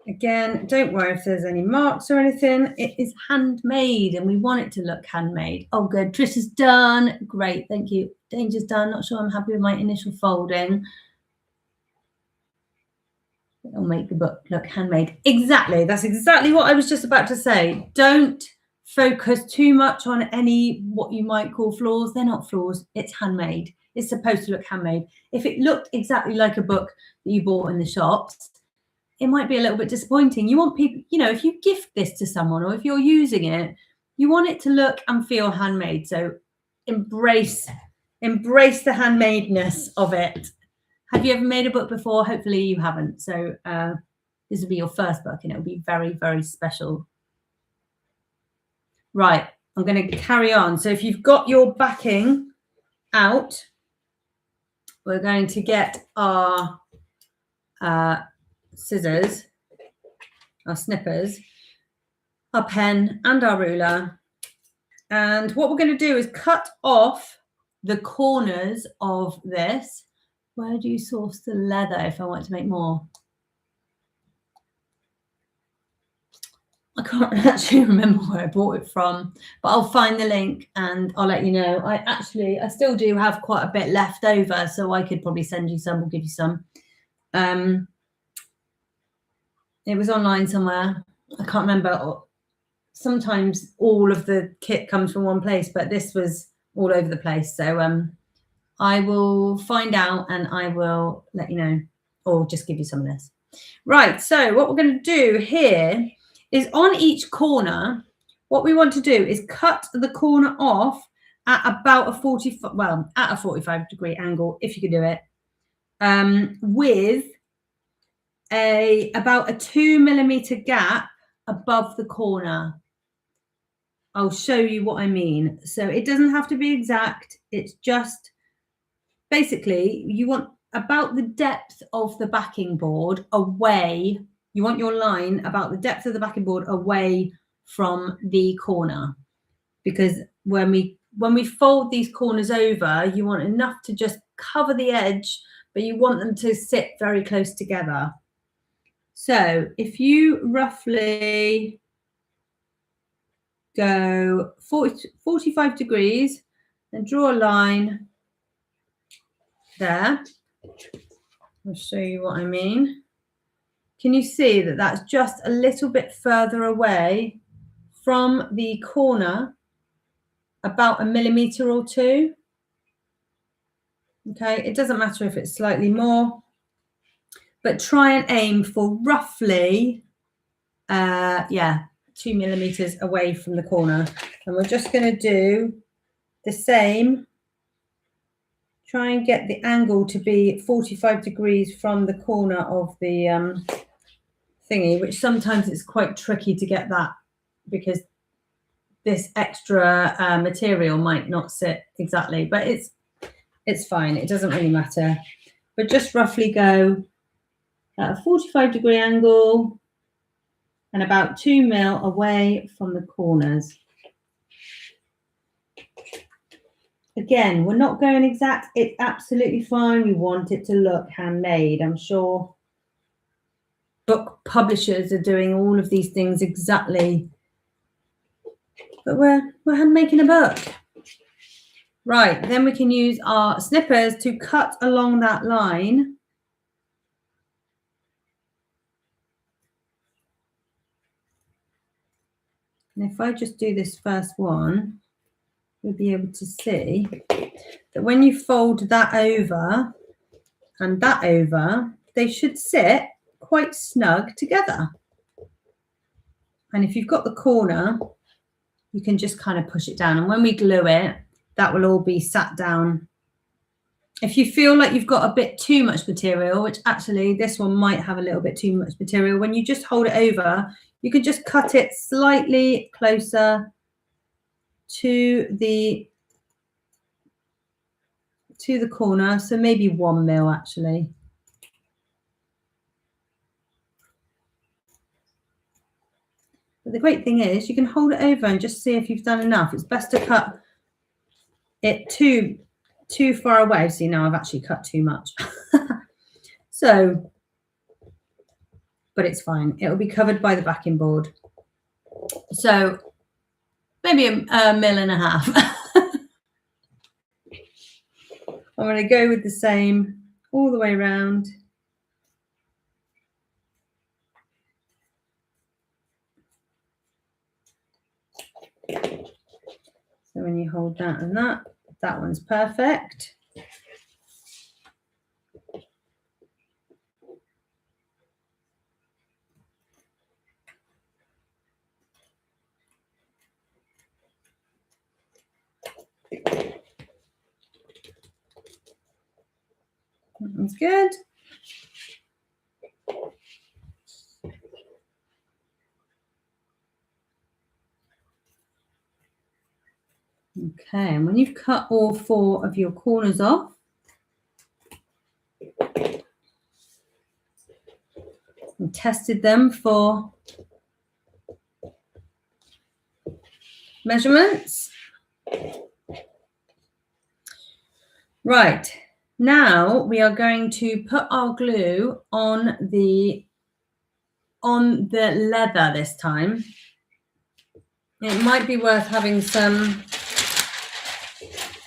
Again, don't worry if there's any marks or anything. It is handmade and we want it to look handmade. Oh, good. Trish is done. Great. Thank you. Danger's done. Not sure I'm happy with my initial folding. It'll make the book look handmade. Exactly. That's exactly what I was just about to say. Don't focus too much on what you might call flaws. They're not flaws. It's handmade. It's supposed to look handmade. If it looked exactly like a book that you bought in the shops, it might be a little bit disappointing. You want people, if you gift this to someone or if you're using it, you want it to look and feel handmade. So embrace the handmadeness of it. Have you ever made a book before? Hopefully you haven't. So this will be your first book and it'll be very, very special. Right, I'm going to carry on. So if you've got your backing out, we're going to get our scissors, our snippers, our pen and our ruler. And what we're going to do is cut off the corners of this. Where do you source the leather if I want to make more? I can't actually remember where I bought it from, but I'll find the link and I'll let you know. I still do have quite a bit left over, so I could probably send you some or give you some. It was online somewhere. I can't remember. Sometimes all of the kit comes from one place, but this was all over the place. So I will find out and I will let you know, or just give you some of this. Right, so what we're going to do here is on each corner, what we want to do is cut the corner off at about a 45 degree angle, if you can do it, with about a 2 millimeter gap above the corner. I'll show you what I mean. So it doesn't have to be exact. It's just basically you want about the depth of the backing board away. You want your line about the depth of the backing board away from the corner, because when we fold these corners over, you want enough to just cover the edge, but you want them to sit very close together. So if you roughly go 45 degrees and draw a line there, I'll show you what I mean. Can you see that that's just a little bit further away from the corner, about a millimeter or two? Okay, it doesn't matter if it's slightly more, but try and aim for roughly, 2 millimeters away from the corner. And we're just going to do the same. Try and get the angle to be 45 degrees from the corner of the thingy, which sometimes it's quite tricky to get that because this extra material might not sit exactly, but it's fine. It doesn't really matter. But just roughly go at a 45-degree angle and about 2 mil away from the corners. Again, we're not going exact. It's absolutely fine. We want it to look handmade. I'm sure book publishers are doing all of these things exactly. But we're hand making a book. Right, then we can use our snippers to cut along that line. And if I just do this first one, you'll be able to see that when you fold that over and that over, they should sit quite snug together. And if you've got the corner, you can just kind of push it down. And when we glue it, that will all be sat down. If you feel like you've got a bit too much material, which actually this one might have a little bit too much material, when you just hold it over, you can just cut it slightly closer to the corner. So maybe 1 mil actually. But the great thing is you can hold it over and just see if you've done enough. It's best to cut it too far away. See, now I've actually cut too much. So, but it's fine. It'll be covered by the backing board. So maybe a 1.5 mil. I'm going to go with the same all the way around. So when you hold that and that one's perfect. That one's good. Okay, and when you've cut all 4 of your corners off, and tested them for measurements. Right, now we are going to put our glue on the leather this time. It might be worth having some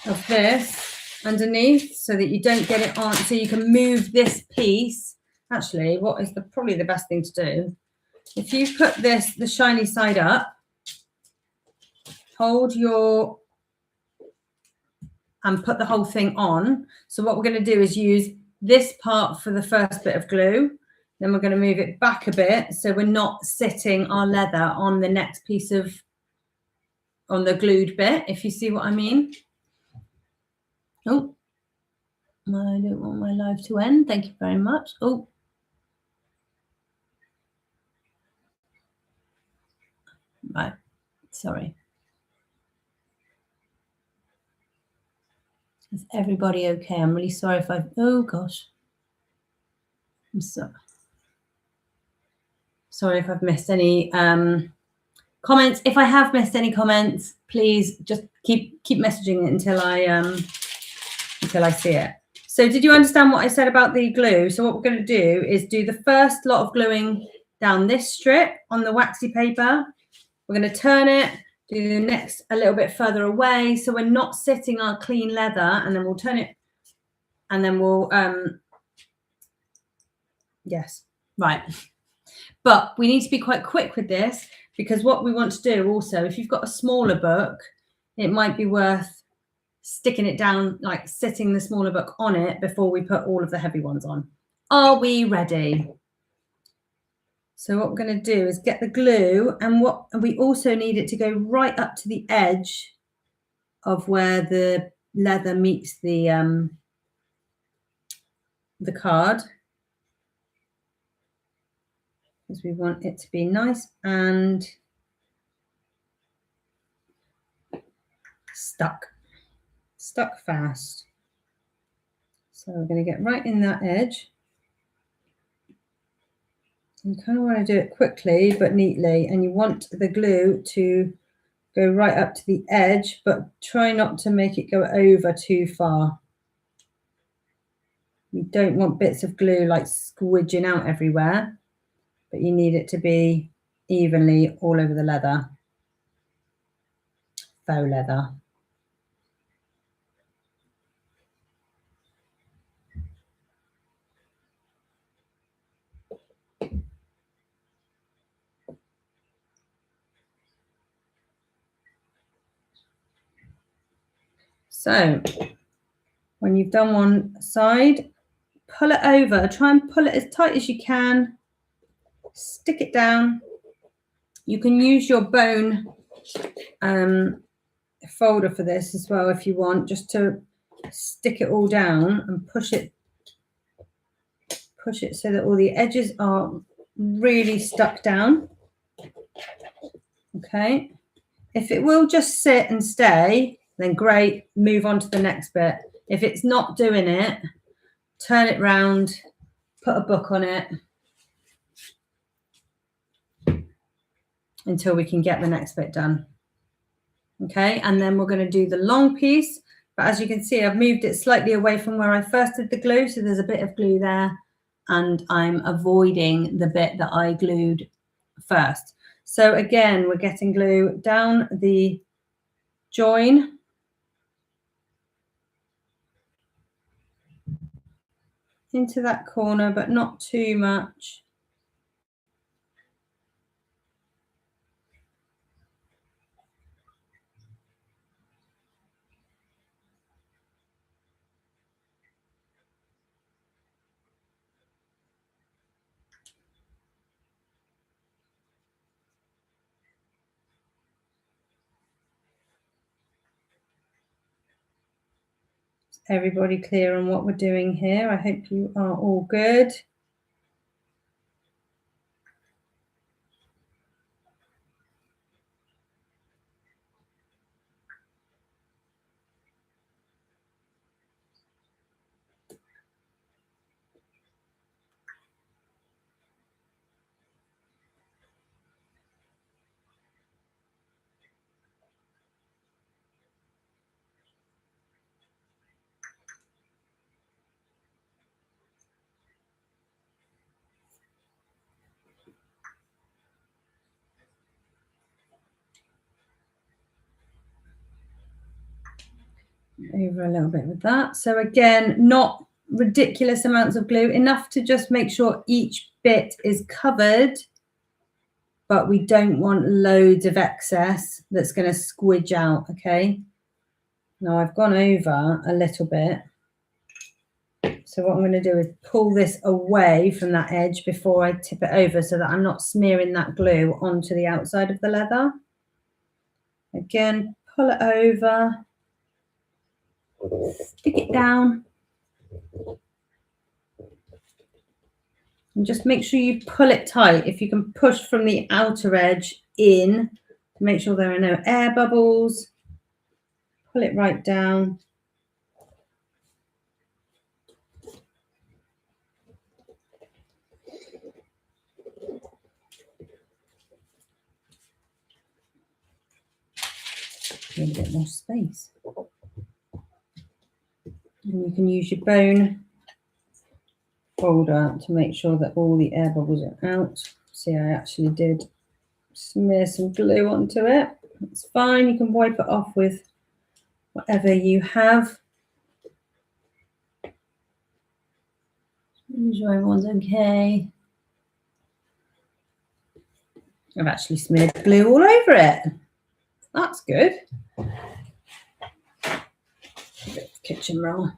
of this underneath so that you don't get it on, so you can move this piece. Actually, what is probably the best thing to do, if you put the shiny side up, hold your, and put the whole thing on. So what we're going to do is use this part for the first bit of glue. Then we're going to move it back a bit so we're not sitting our leather on the next piece of, on the glued bit, if you see what I mean. Oh, I don't want my live to end. Thank you very much. Oh. Right, sorry. Is everybody okay? I'm really sorry if I've, oh gosh. I'm sorry if I've missed any comments. If I have missed any comments, please just keep messaging it until I see it. So did you understand what I said about the glue? So what we're going to do is do the first lot of gluing down this strip on the waxy paper. We're going to turn it, do the next a little bit further away, so we're not sitting our clean leather, and then we'll turn it, and then we'll yes, right. But we need to be quite quick with this, because what we want to do also, if you've got a smaller book, it might be worth sticking it down, like sitting the smaller book on it before we put all of the heavy ones on. Are we ready? So what we're going to do is get the glue, and what we also need it to go right up to the edge of where the leather meets the card, because we want it to be nice and stuck fast. So we're going to get right in that edge. You kind of want to do it quickly but neatly, and you want the glue to go right up to the edge, but try not to make it go over too far. You don't want bits of glue like squidging out everywhere, but you need it to be evenly all over the leather, faux leather. So when you've done one side, pull it over, try and pull it as tight as you can, stick it down. You can use your bone folder for this as well if you want, just to stick it all down and push it so that all the edges are really stuck down. Okay, if it will just sit and stay, then great, move on to the next bit. If it's not doing it, turn it round, put a book on it until we can get the next bit done. Okay, and then we're going to do the long piece, but as you can see, I've moved it slightly away from where I first did the glue, so there's a bit of glue there, and I'm avoiding the bit that I glued first. So again, we're getting glue down the join, into that corner, but not too much. Everybody clear on what we're doing here? I hope you are all good. Over a little bit with that. So again, not ridiculous amounts of glue, enough to just make sure each bit is covered, but we don't want loads of excess that's going to squidge out. Okay, now I've gone over a little bit, so what I'm going to do is pull this away from that edge before I tip it over, so that I'm not smearing that glue onto the outside of the leather. Again, pull it over, stick it down, and just make sure you pull it tight. If you can push from the outer edge in, to make sure there are no air bubbles, pull it right down. Need a bit more space. And you can use your bone folder to make sure that all the air bubbles are out. See, I actually did smear some glue onto it. It's fine, you can wipe it off with whatever you have. Make sure everyone's okay. I've actually smeared glue all over it. That's good. A bit of kitchen roll.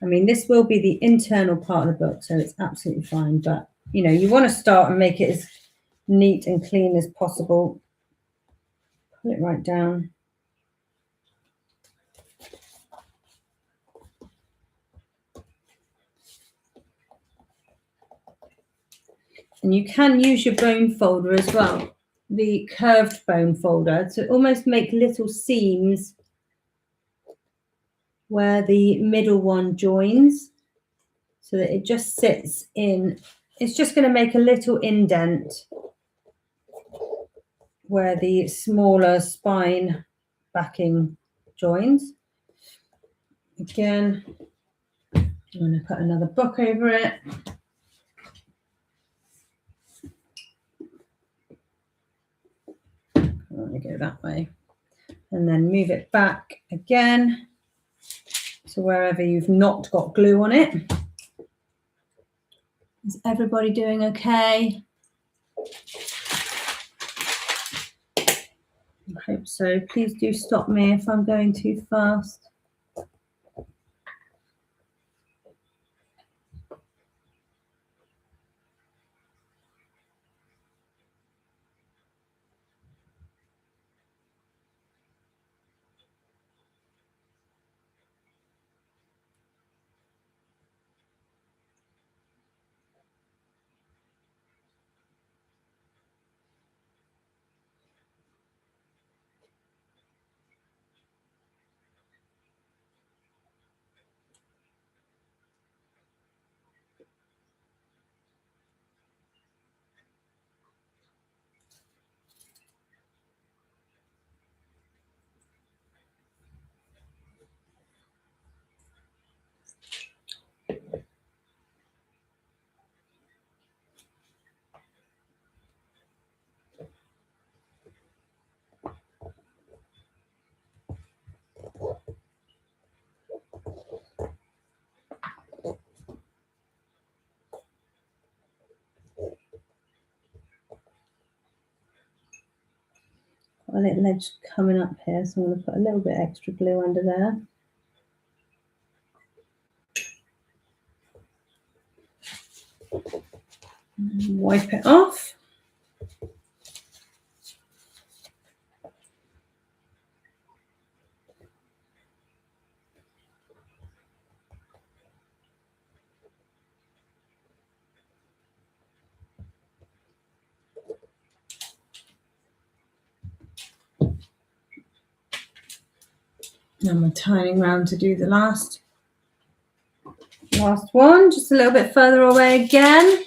I mean, this will be the internal part of the book, so it's absolutely fine. But, you know, you want to start and make it as neat and clean as possible. Pull it right down. And you can use your bone folder as well. the curved bone folder to almost make little seams where the middle one joins, so that it just sits in. It's just going to make a little indent where the smaller spine backing joins. Again, I'm going to put another book over it. I'm going to go that way. And then move it back again to wherever you've not got glue on it. Is everybody doing okay? I hope so. Please do stop me if I'm going too fast. Got a little edge coming up here, so I'm going to put a little bit extra glue under there. Wipe it off. And I'm turning around to do the last one, just a little bit further away again.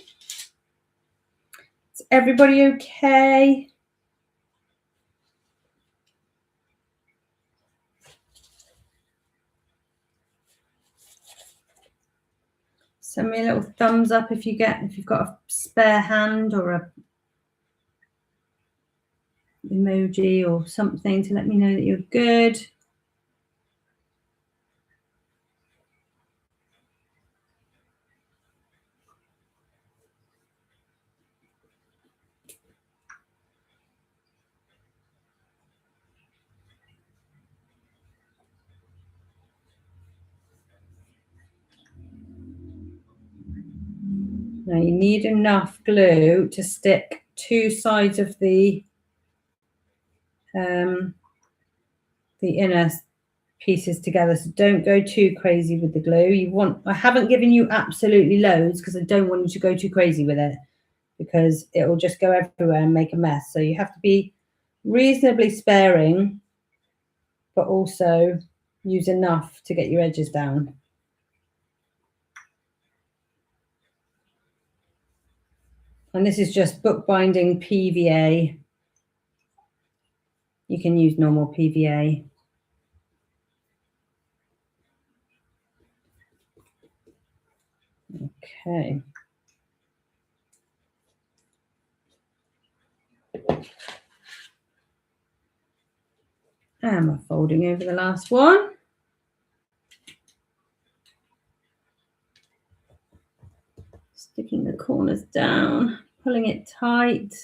Is everybody okay? Send me a little thumbs up if you've got a spare hand or a emoji or something to let me know that you're good. Now you need enough glue to stick two sides of the inner pieces together, so don't go too crazy with the glue. I haven't given you absolutely loads because I don't want you to go too crazy with it, because it will just go everywhere and make a mess. So you have to be reasonably sparing, but also use enough to get your edges down. And this is just bookbinding PVA. You can use normal PVA. Okay. And we're folding over the last one. Sticking the corners down, pulling it tight.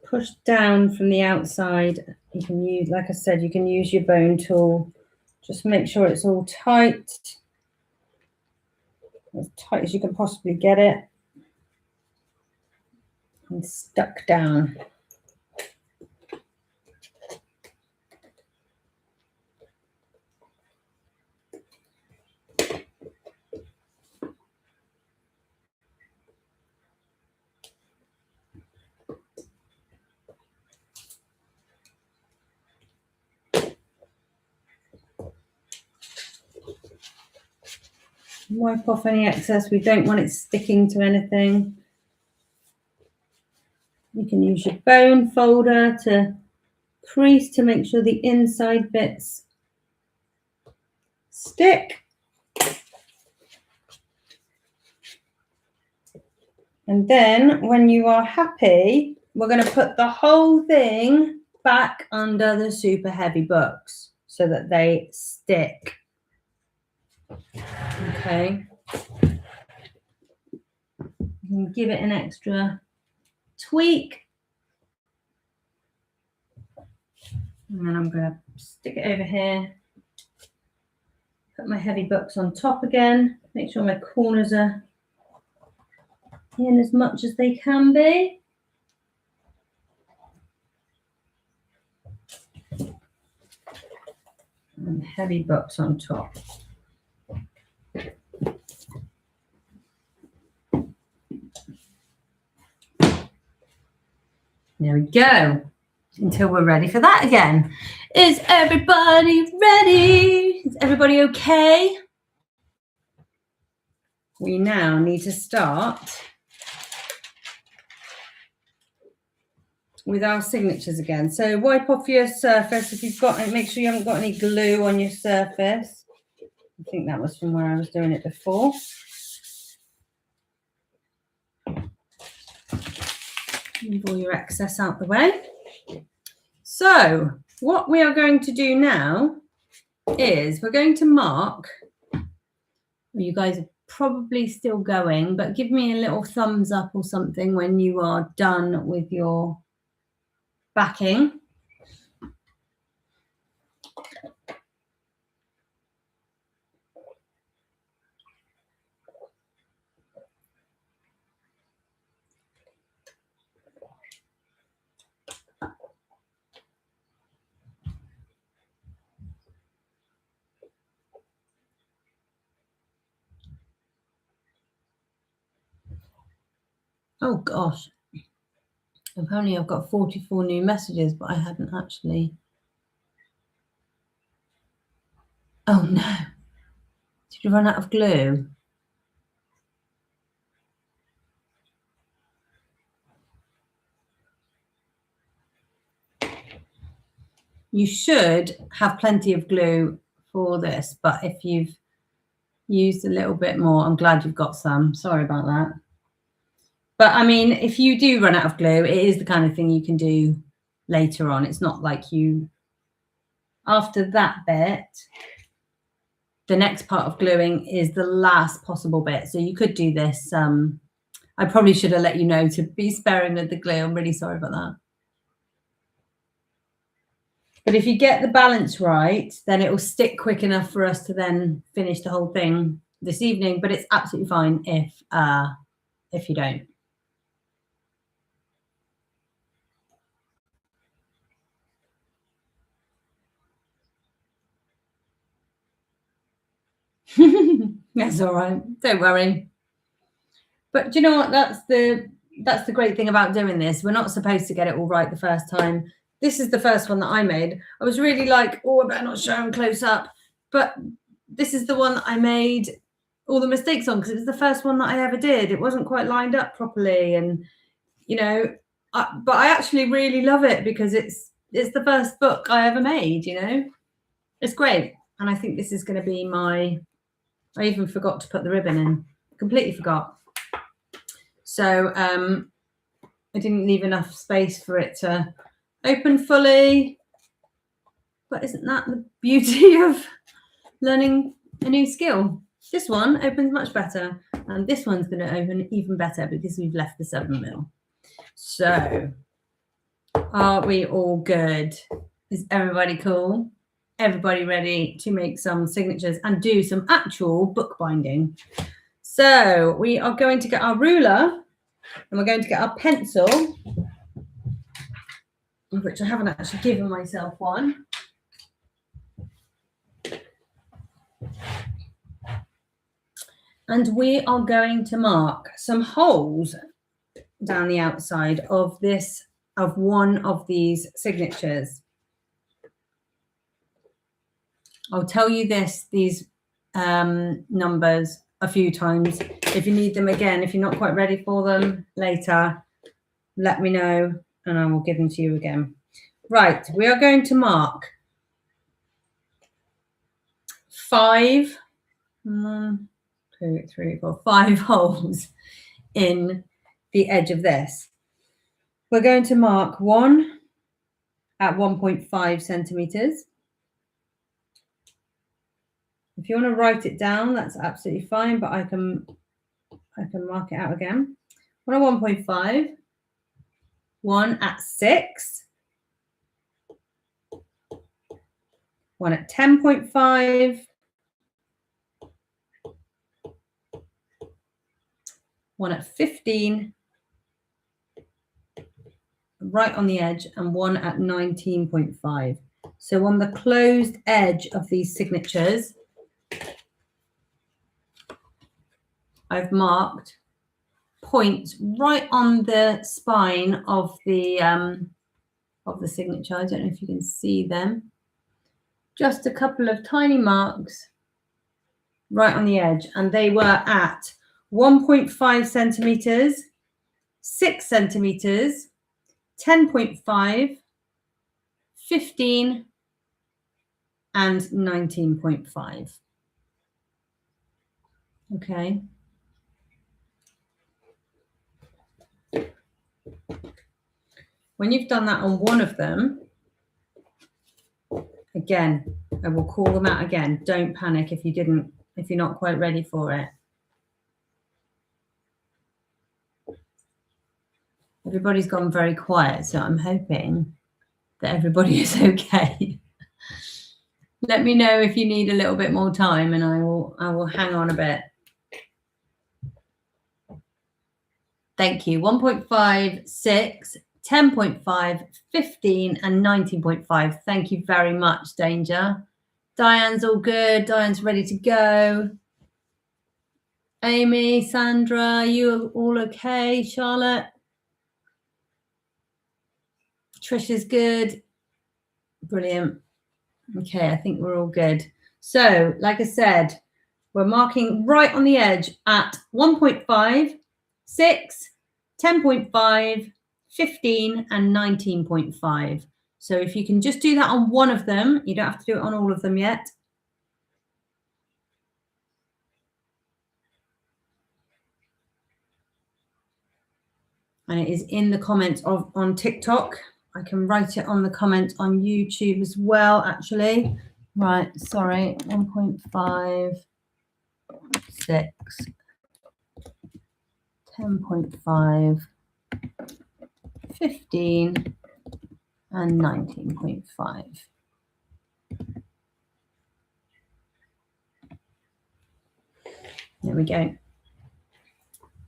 Push down from the outside. You can use, like I said, you can use your bone tool. Just make sure it's all tight, as tight as you can possibly get it, and stuck down. Wipe off any excess. We don't want it sticking to anything. You can use your bone folder to crease to make sure the inside bits stick. And then when you are happy, we're going to put the whole thing back under the super heavy books so that they stick. Okay. You can give it an extra tweak. And then I'm going to stick it over here. Put my heavy books on top again. Make sure my corners are in as much as they can be. And heavy books on top. There we go. Until we're ready for that again. Is everybody ready? Is everybody okay? We now need to start with our signatures again. So wipe off your surface if you've got it. Make sure you haven't got any glue on your surface. I think that was from where I was doing it before. Move all your excess out the way. So what we are going to do now is we're going to mark. You guys are probably still going, but give me a little thumbs up or something when you are done with your backing. Oh gosh, I've got 44 new messages, but I hadn't actually. Oh no, did you run out of glue? You should have plenty of glue for this, but if you've used a little bit more, I'm glad you've got some. Sorry about that. But I mean, if you do run out of glue, it is the kind of thing you can do later on. It's not like you, after that bit, the next part of gluing is the last possible bit. So you could do this. I probably should have let you know to be sparing with the glue. I'm really sorry about that. But if you get the balance right, then it will stick quick enough for us to then finish the whole thing this evening. But it's absolutely fine if you don't. That's all right. Don't worry. But do you know what? That's the great thing about doing this. We're not supposed to get it all right the first time. This is the first one that I made. I was really like, oh, I better not show them close up. But this is the one that I made all the mistakes on because it was the first one that I ever did. It wasn't quite lined up properly. And, you know, but I actually really love it because it's the first book I ever made, you know. It's great. And I think this is going to be I even forgot to put the ribbon in. Completely forgot. So I didn't leave enough space for it to open fully. But isn't that the beauty of learning a new skill? This one opens much better. And this one's going to open even better because we've left the 7mm. So are we all good? Is everybody cool? Everybody ready to make some signatures and do some actual bookbinding? So we are going to get our ruler and we're going to get our pencil, which I haven't actually given myself one. And we are going to mark some holes down the outside of one of these signatures. I'll tell you these numbers a few times. If you need them again, if you're not quite ready for them later, let me know and I will give them to you again. Right, we are going to mark 5 holes in the edge of this. We're going to mark one at 1.5 centimeters. If you want to write it down, that's absolutely fine, but I can mark it out again. One at 1.5, one at 6, one at 10.5, one at 15, right on the edge, and one at 19.5. So on the closed edge of these signatures, I've marked points right on the spine of the signature. I don't know if you can see them. Just a couple of tiny marks right on the edge, and they were at 1.5 centimeters, 6 centimeters, 10.5, 15, and 19.5. Okay. When you've done that on one of them, again, I will call them out again. Don't panic if you're not quite ready for it. Everybody's gone very quiet, so I'm hoping that everybody is okay. Let me know if you need a little bit more time and I will hang on a bit. Thank you. 1.5, 6, 10.5, 15, and 19.5. Thank you very much, Danger. Diane's all good. Diane's ready to go. Amy, Sandra, you all okay? Charlotte? Trish is good. Brilliant. Okay, I think we're all good. So, like I said, we're marking right on the edge at 1.5, 6, 10.5, 15, and 19.5. So if you can just do that on one of them, you don't have to do it on all of them yet. And it is in the comments on TikTok. I can write it on the comment on YouTube as well, actually. Right, sorry, 1.5, 6, 10.5, 15, and 19.5. There we go.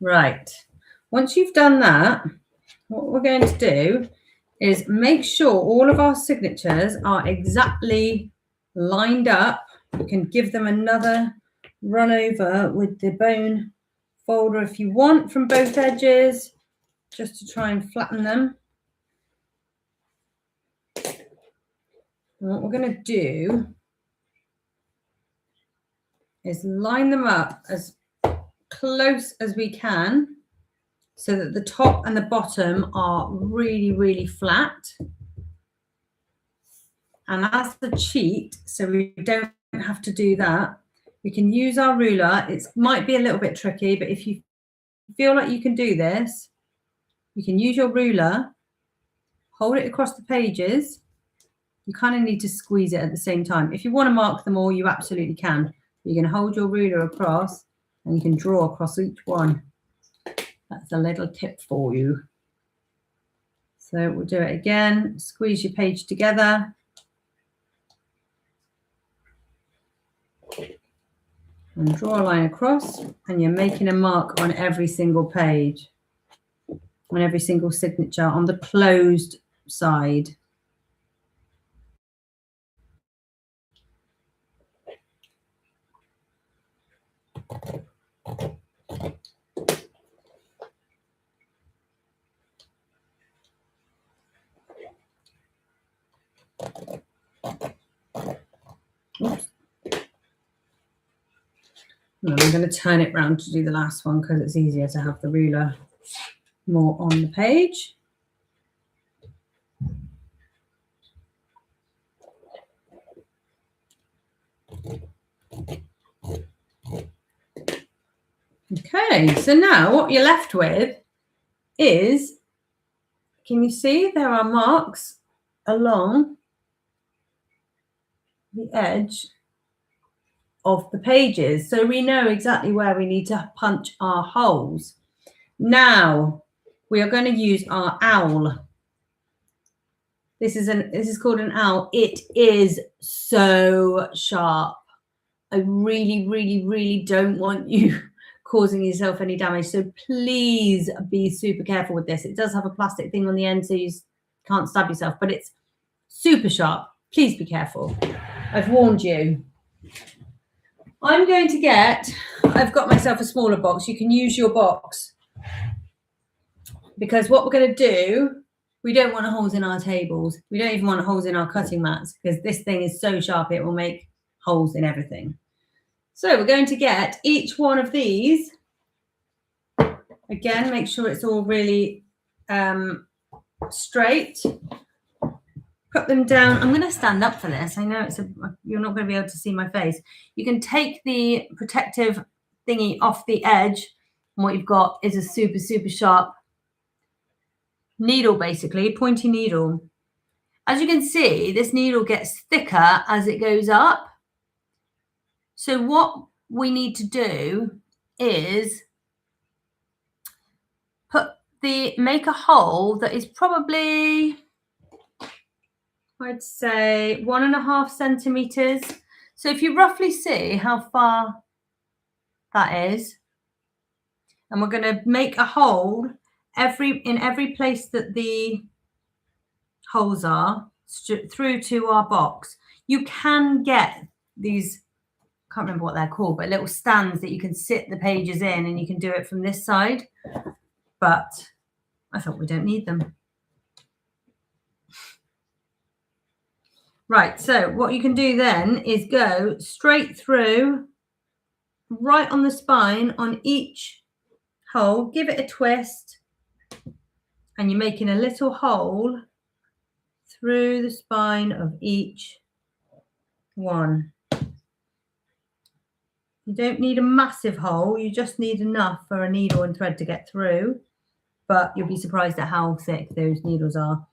Right. Once you've done that, what we're going to do is make sure all of our signatures are exactly lined up. You can give them another run over with the bone folder if you want from both edges, just to try and flatten them. And what we're going to do is line them up as close as we can so that the top and the bottom are really, really flat. And as a cheat, so we don't have to do that, we can use our ruler. It might be a little bit tricky, but if you feel like you can do this, you can use your ruler, hold it across the pages. You kind of need to squeeze it at the same time. If you want to mark them all, you absolutely can. You can hold your ruler across and you can draw across each one. That's a little tip for you. So we'll do it again. Squeeze your page together. And draw a line across, and you're making a mark on every single page, on every single signature on the closed side. Oops. And I'm going to turn it round to do the last one because it's easier to have the ruler more on the page. Okay, so now what you're left with is, can you see there are marks along the edge of the pages, so we know exactly where we need to punch our holes. Now we are going to use our owl. This is called an owl. It is so sharp. I really, really, really don't want you causing yourself any damage. So please be super careful with this. It does have a plastic thing on the end so you can't stab yourself, but it's super sharp. Please be careful. I've warned you. I'm going to I've got myself a smaller box. You can use your box. Because what we're going to do, we don't want holes in our tables. We don't even want holes in our cutting mats because this thing is so sharp it will make holes in everything. So we're going to get each one of these. Again, make sure it's all really straight. Put them down. I'm going to stand up for this. I know you're not going to be able to see my face. You can take the protective thingy off the edge, and what you've got is a super, super sharp needle, basically, pointy needle. As you can see, this needle gets thicker as it goes up. So what we need to do is make a hole that is probably, I'd say 1.5 centimeters. So if you roughly see how far that is, and we're going to make a hole in every place that the holes are through to our box. You can get these, I can't remember what they're called, but little stands that you can sit the pages in, and you can do it from this side. But I thought we don't need them. Right, so what you can do then is go straight through, right on the spine on each hole, give it a twist, and you're making a little hole through the spine of each one. You don't need a massive hole, you just need enough for a needle and thread to get through, but you'll be surprised at how thick those needles are.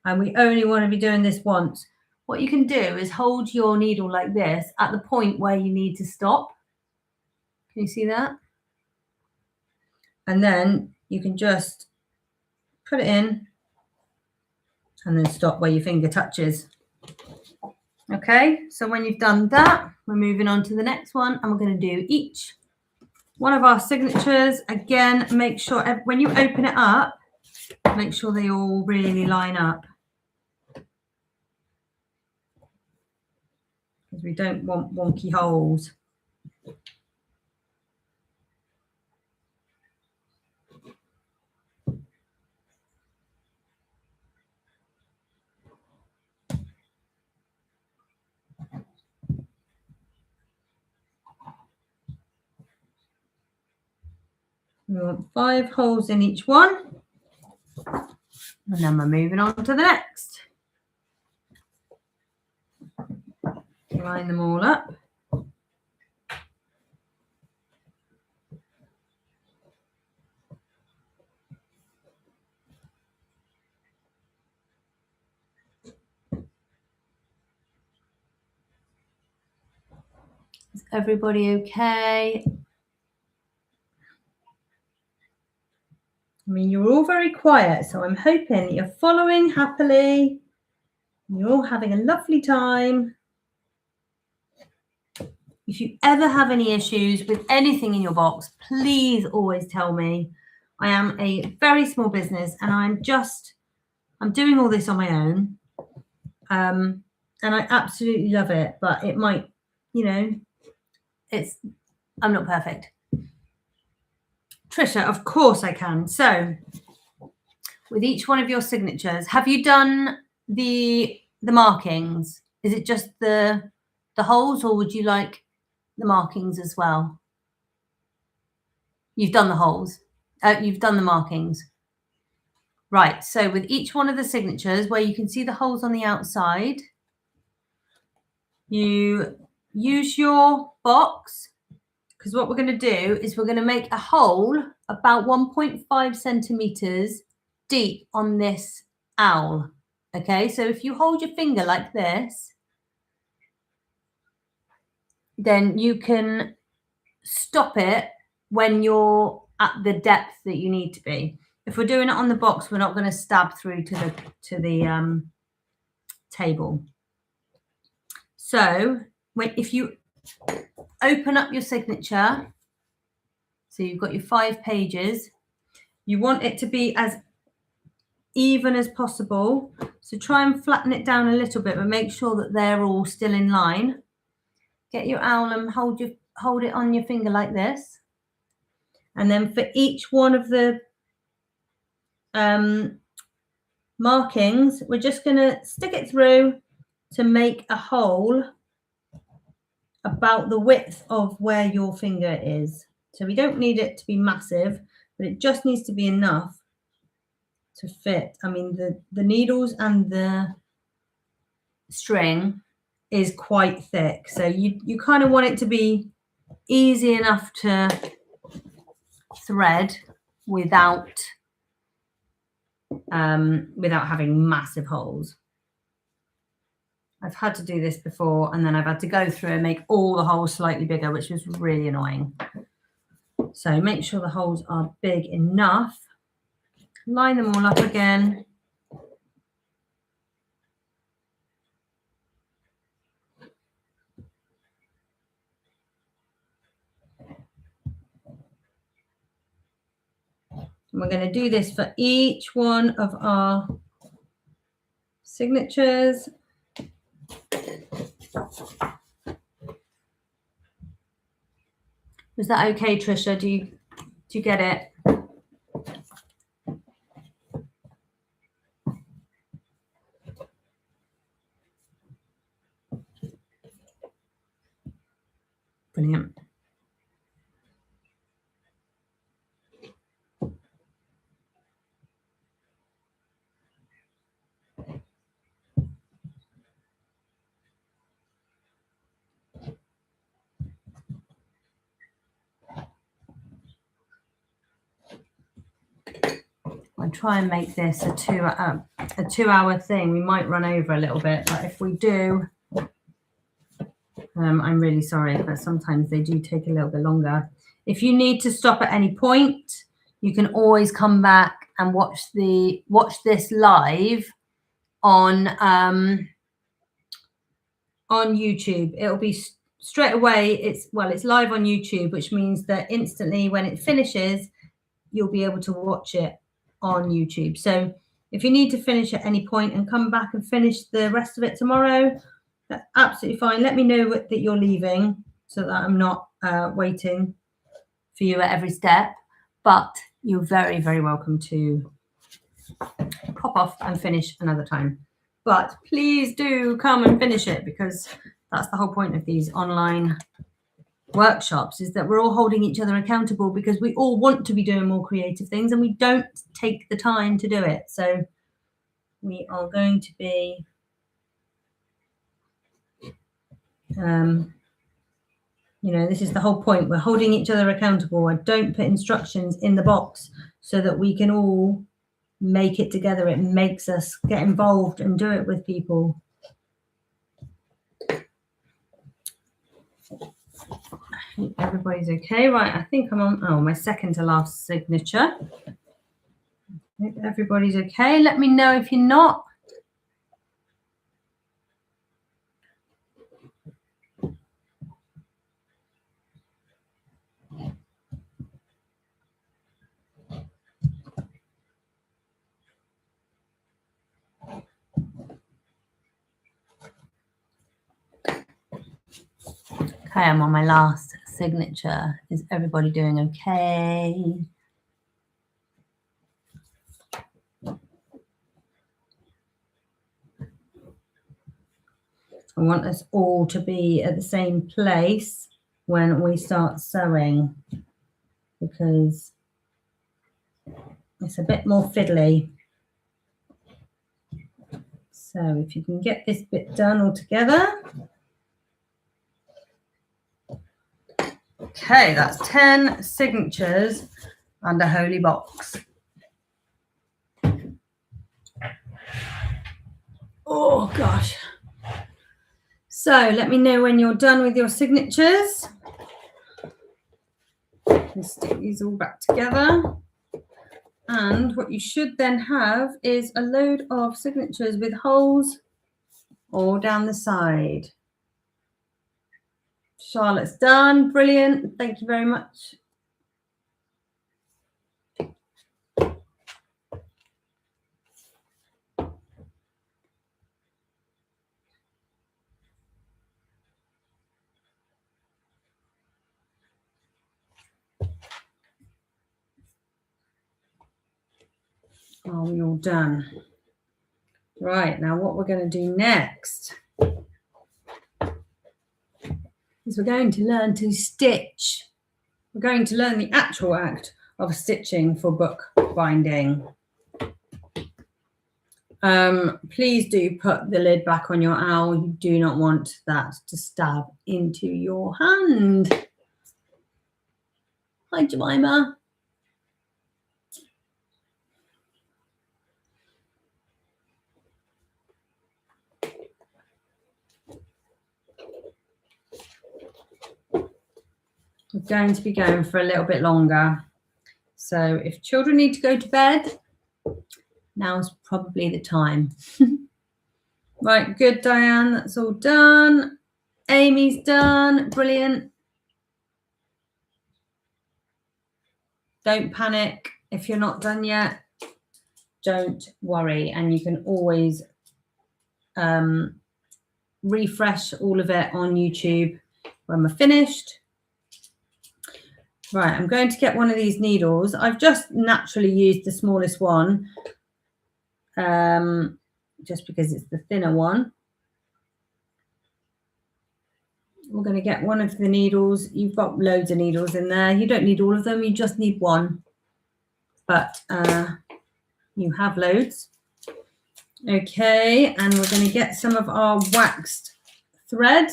And we only want to be doing this once. What you can do is hold your needle like this at the point where you need to stop. Can you see that? And then you can just put it in and then stop where your finger touches. Okay, so when you've done that, we're moving on to the next one, and we're going to do each one of our signatures. Again, make sure when you open it up, make sure they all really line up, because we don't want wonky holes. We want 5 holes in each one, and then we're moving on to the next. Line them all up. Is everybody okay? I mean, you're all very quiet, so I'm hoping you're following happily. You're all having a lovely time. If you ever have any issues with anything in your box, please always tell me. I am a very small business, and I'm doing all this on my own. And I absolutely love it, but it might, I'm not perfect. Trisha, of course I can. So with each one of your signatures, have you done the markings? Is it just the holes, or would you like the markings as well? You've done the holes. You've done the markings. Right, so with each one of the signatures where you can see the holes on the outside, you use your box, because what we're going to do is we're going to make a hole about 1.5 centimeters deep on this owl. Okay, so if you hold your finger like this, then you can stop it when you're at the depth that you need to be. If we're doing it on the box, we're not going to stab through to the table. So if you open up your signature, so you've got your 5 pages, you want it to be as even as possible. So try and flatten it down a little bit, but make sure that they're all still in line. Get your owl and hold it on your finger like this. And then for each one of the markings, we're just going to stick it through to make a hole about the width of where your finger is. So we don't need it to be massive, but it just needs to be enough to fit. I mean, the needles and the string is quite thick, so you kind of want it to be easy enough to thread without having massive holes. I've had to do this before, and then I've had to go through and make all the holes slightly bigger, which was really annoying. So make sure the holes are big enough. Line them all up again. And we're going to do this for each one of our signatures. Was that okay, Trisha? Do you get it? Brilliant. I'll try and make this a 2-hour thing. We might run over a little bit, but if we do, I'm really sorry, but sometimes they do take a little bit longer. If you need to stop at any point, you can always come back and watch this live on YouTube. It'll be straight away. It's live on YouTube, which means that instantly when it finishes, you'll be able to watch it on YouTube. So if you need to finish at any point and come back and finish the rest of it tomorrow, that's absolutely fine. Let me know that you're leaving so that I'm not waiting for you at every step. But you're very, very welcome to pop off and finish another time. But please do come and finish it, because that's the whole point of these online workshops, is that we're all holding each other accountable, because we all want to be doing more creative things and we don't take the time to do it. So we are going to be this is the whole point. We're holding each other accountable. I don't put instructions in the box so that we can all make it together. It makes us get involved and do it with people. I hope everybody's okay. Right, I think I'm on my second to last signature. I hope everybody's okay. Let me know if you're not. Okay, I'm on my last signature. Is everybody doing okay? I want us all to be at the same place when we start sewing. because it's a bit more fiddly. So if you can get this bit done all together. Okay, that's 10 signatures and a holy box. Oh gosh. So let me know when you're done with your signatures. And stick these all back together. And what you should then have is a load of signatures with holes all down the side. Charlotte's done. Brilliant. Thank you very much. Are we all done? Right, now what we're going to do next is we're going to learn to stitch. We're going to learn the actual act of stitching for book binding. Please do put the lid back on your owl. You do not want that to stab into your hand. Hi, Jemima. We're going to be going for a little bit longer. So if children need to go to bed, now's probably the time. Right, good, Diane. That's all done. Amy's done. Brilliant. Don't panic if you're not done yet. Don't worry. And you can always refresh all of it on YouTube when we're finished. Right, I'm going to get one of these needles. I've just naturally used the smallest one, just because it's the thinner one. We're going to get one of the needles. You've got loads of needles in there. You don't need all of them. You just need one. But you have loads. Okay, and we're going to get some of our waxed thread.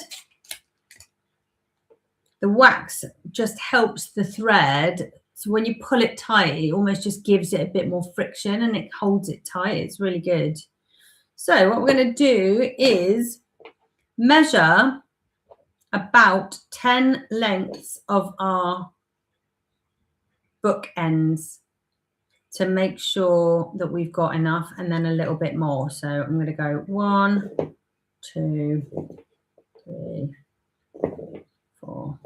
The wax just helps the thread. So when you pull it tight, it almost just gives it a bit more friction and it holds it tight. It's really good. So what we're going to do is measure about 10 lengths of our book ends to make sure that we've got enough, and then a little bit more. So I'm going to go 1, 2, 3, 4,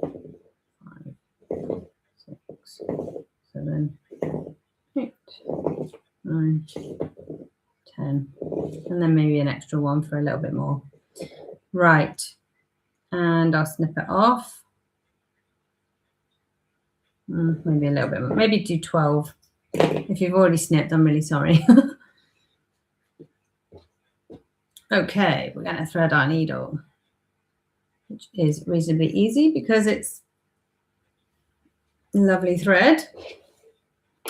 5, 6, 7, 8, 9, 10, and then maybe an extra one for a little bit more. Right, and I'll snip it off. Maybe a little bit more. Maybe do 12. If you've already snipped, I'm really sorry. Okay, we're going to thread our needle, which is reasonably easy because it's a lovely thread.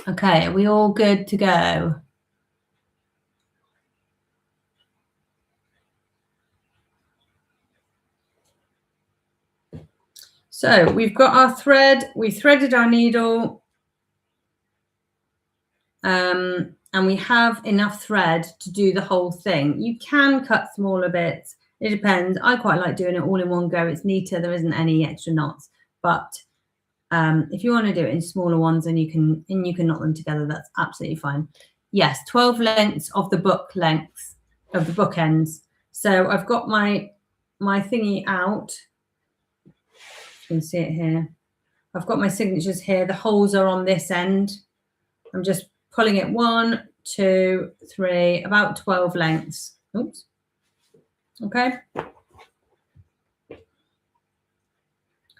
Okay, are we all good to go? So we've got our thread, we threaded our needle, and we have enough thread to do the whole thing. You can cut smaller bits. It depends. I quite like doing it all in one go. It's neater. There isn't any extra knots. But if you want to do it in smaller ones and you can knot them together, that's absolutely fine. Yes, 12 lengths of the book lengths of the book ends. So I've got my thingy out. You can see it here. I've got my signatures here. The holes are on this end. I'm just pulling it 1, 2, 3, about 12 lengths. Oops. Okay.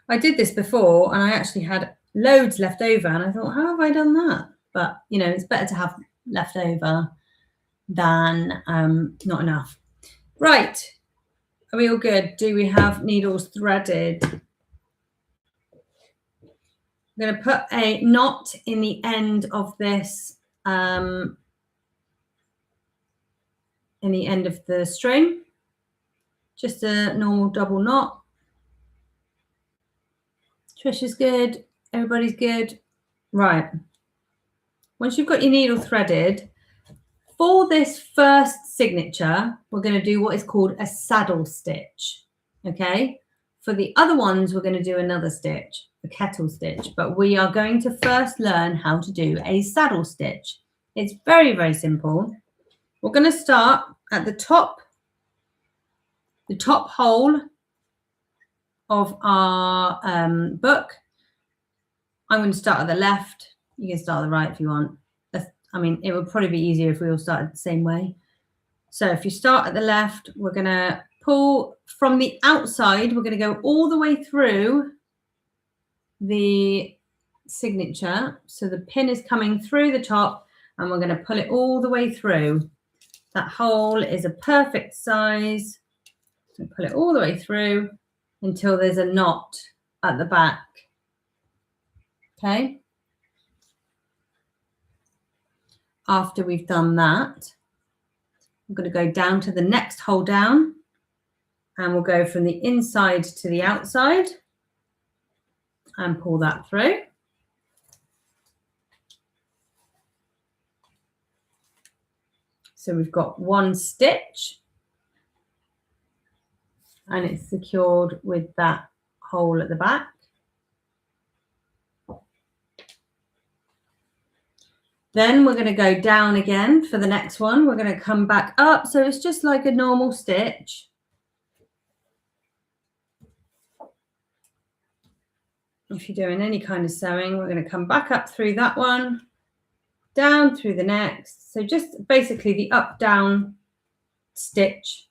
I did this before and I actually had loads left over and I thought, how have I done that? But, you know, it's better to have left over than not enough. Right. Are we all good? Do we have needles threaded? I'm going to put a knot in the end of this, in the end of the string. Just a normal double knot. Trish is good. Everybody's good. Right. Once you've got your needle threaded, for this first signature, we're going to do what is called a saddle stitch. Okay. For the other ones, we're going to do another stitch, a kettle stitch. But we are going to first learn how to do a saddle stitch. It's very, very simple. We're going to start at the top hole of our book. I'm going to start at the left. You can start at the right if you want. I mean, it would probably be easier if we all started the same way. So if you start at the left, we're going to pull from the outside. We're going to go all the way through the signature. So the pin is coming through the top and we're going to pull it all the way through. That hole is a perfect size. So pull it all the way through until there's a knot at the back. Okay. After we've done that, I'm going to go down to the next hole down and we'll go from the inside to the outside and pull that through. So we've got one stitch and it's secured with that hole at the back. Then we're going to go down again for the next one. We're going to come back up. So it's just like a normal stitch. If you're doing any kind of sewing, we're going to come back up through that one, down through the next. So just basically the up, down stitch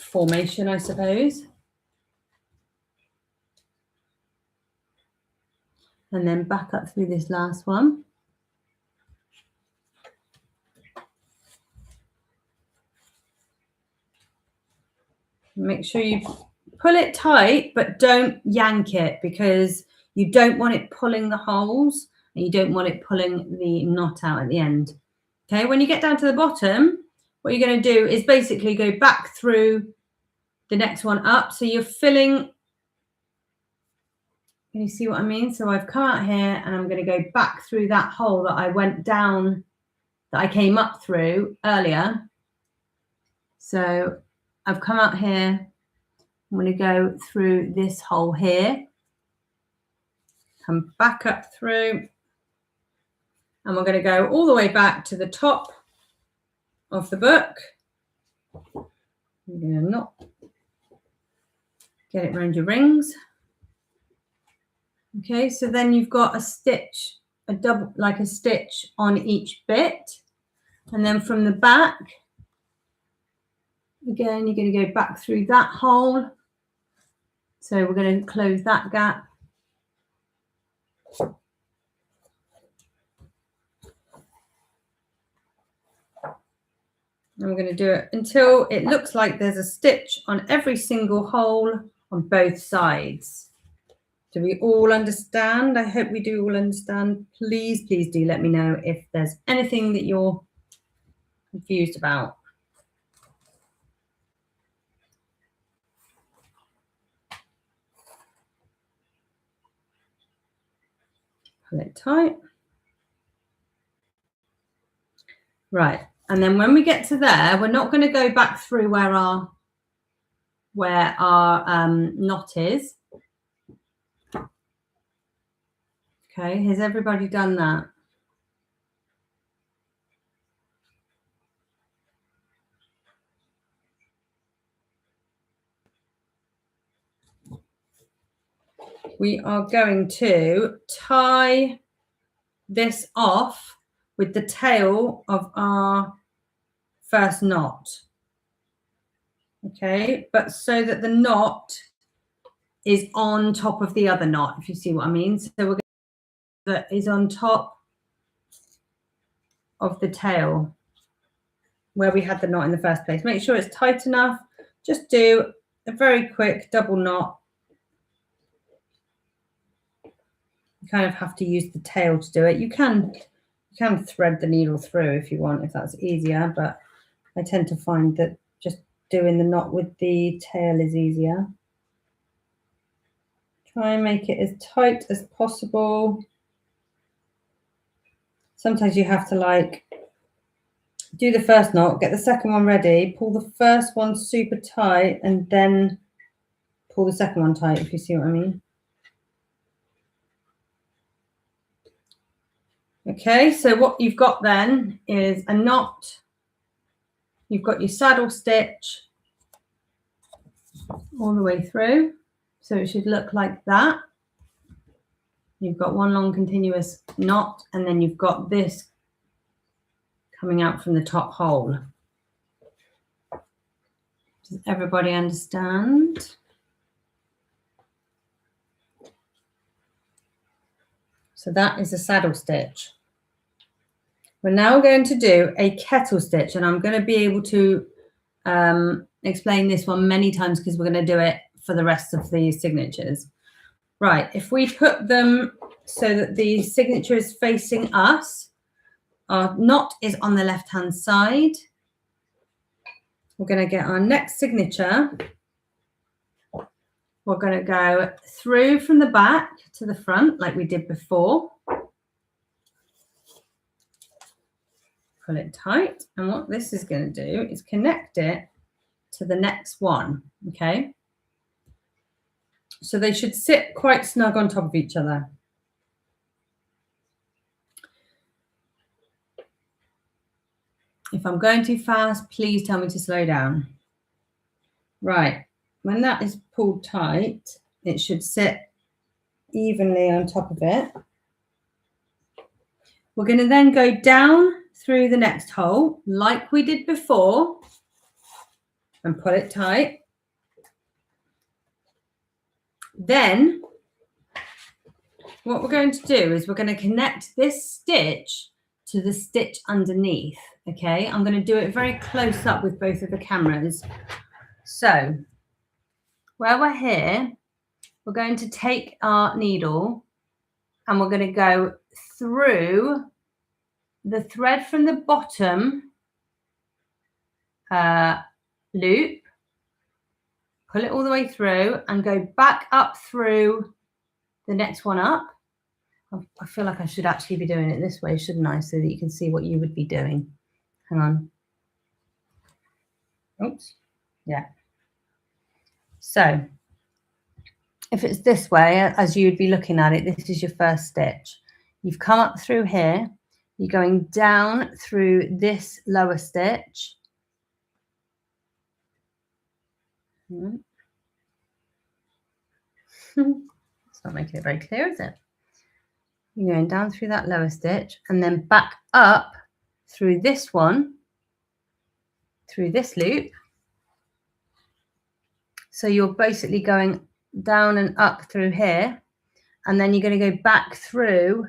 formation, I suppose. And then back up through this last one. Make sure you pull it tight, but don't yank it because you don't want it pulling the holes and you don't want it pulling the knot out at the end. Okay, when you get down to the bottom, what you're going to do is basically go back through the next one up. So you're filling. Can you see what I mean? So I've come out here and I'm going to go back through that hole that I went down, that I came up through earlier. So I've come out here. I'm going to go through this hole here, come back up through, and we're going to go all the way back to the top of the book. You're going to not get it around your rings. Okay, so then you've got a stitch, a double, like a stitch on each bit. And then from the back, again, you're going to go back through that hole. So we're going to close that gap. And we're going to do it until it looks like there's a stitch on every single hole on both sides. Do we all understand? I hope we do all understand. Please, please do let me know if there's anything that you're confused about. Pull it tight. Right. And then when we get to there, we're not going to go back through where our knot is. Okay, has everybody done that? We are going to tie this off with the tail of our first knot. Okay, but so that the knot is on top of the other knot, if you see what I mean. So we're going to that is on top of the tail where we had the knot in the first place. Make sure it's tight enough. Just do a very quick double knot You kind of have to use the tail to do it. You can thread the needle through if you want, if that's easier, but I tend to find that just doing the knot with the tail is easier. Try and make it as tight as possible. Sometimes you have to like do the first knot, get the second one ready, pull the first one super tight, and then pull the second one tight, if you see what I mean. Okay, so what you've got then is a knot. You've got your saddle stitch all the way through. So it should look like that. You've got one long continuous knot, and then you've got this coming out from the top hole. Does everybody understand? So that is a saddle stitch. We're now going to do a kettle stitch, and I'm going to be able to explain this one many times because we're going to do it for the rest of the signatures. Right, if we put them so that the signature is facing us, our knot is on the left-hand side. We're going to get our next signature. We're going to go through from the back to the front like we did before. Pull it tight, and what this is going to do is connect it to the next one, okay? So they should sit quite snug on top of each other. If I'm going too fast, please tell me to slow down. Right, when that is pulled tight, it should sit evenly on top of it. We're going to then go down through the next hole like we did before and pull it tight. Then what we're going to do is we're going to connect this stitch to the stitch underneath, okay? I'm going to do it very close up with both of the cameras. So where we're here, we're going to take our needle and we're going to go through the thread from the bottom loop, pull it all the way through and go back up through the next one up. I feel like I should actually be doing it this way, shouldn't I? So that you can see what you would be doing. Hang on. Oops. Yeah. So if it's this way, as you'd be looking at it, this is your first stitch. You've come up through here. You're going down through this lower stitch. It's not making it very clear, is it? You're going down through that lower stitch and then back up through this one, through this loop. So you're basically going down and up through here, and then you're going to go back through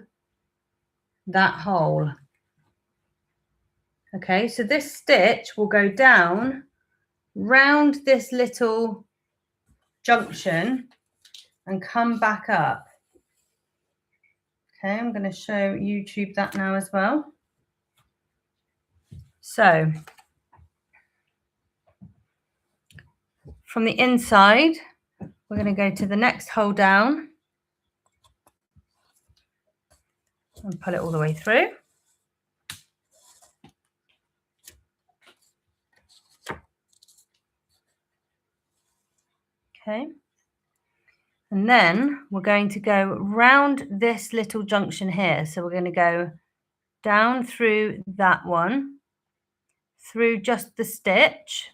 that hole. Okay, so this stitch will go down round this little junction and come back up. Okay, I'm going to show YouTube that now as well. So from the inside, we're going to go to the next hole down and pull it all the way through. Okay. And then we're going to go round this little junction here. So we're going to go down through that one, through just the stitch,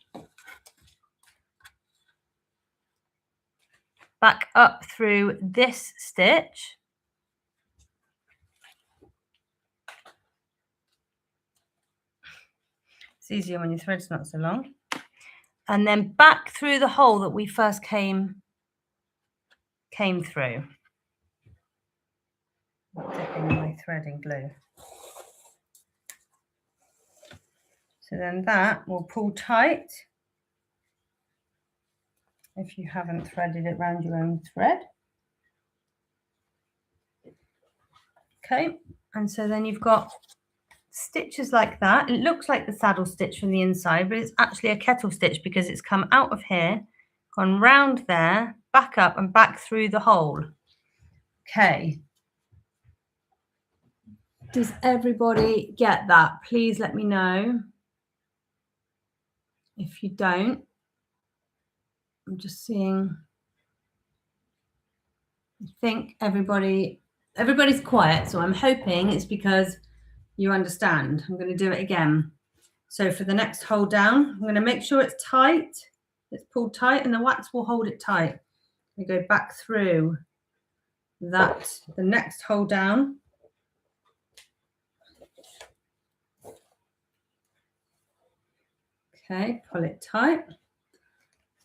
back up through this stitch, it's easier when your thread's not so long, and then back through the hole that we first came through. Dipping my thread in glue. So then that will pull tight if you haven't threaded it around your own thread. Okay, and so then you've got stitches like that. It looks like the saddle stitch from the inside, but it's actually a kettle stitch because it's come out of here, gone round there, back up and back through the hole. Okay. Does everybody get that? Please let me know if you don't. I'm just seeing. I think everybody's quiet, so I'm hoping it's because you understand. I'm going to do it again. So for the next hold down, I'm going to make sure it's tight. It's pulled tight and the wax will hold it tight. We go back through that, the next hold down. Okay, pull it tight.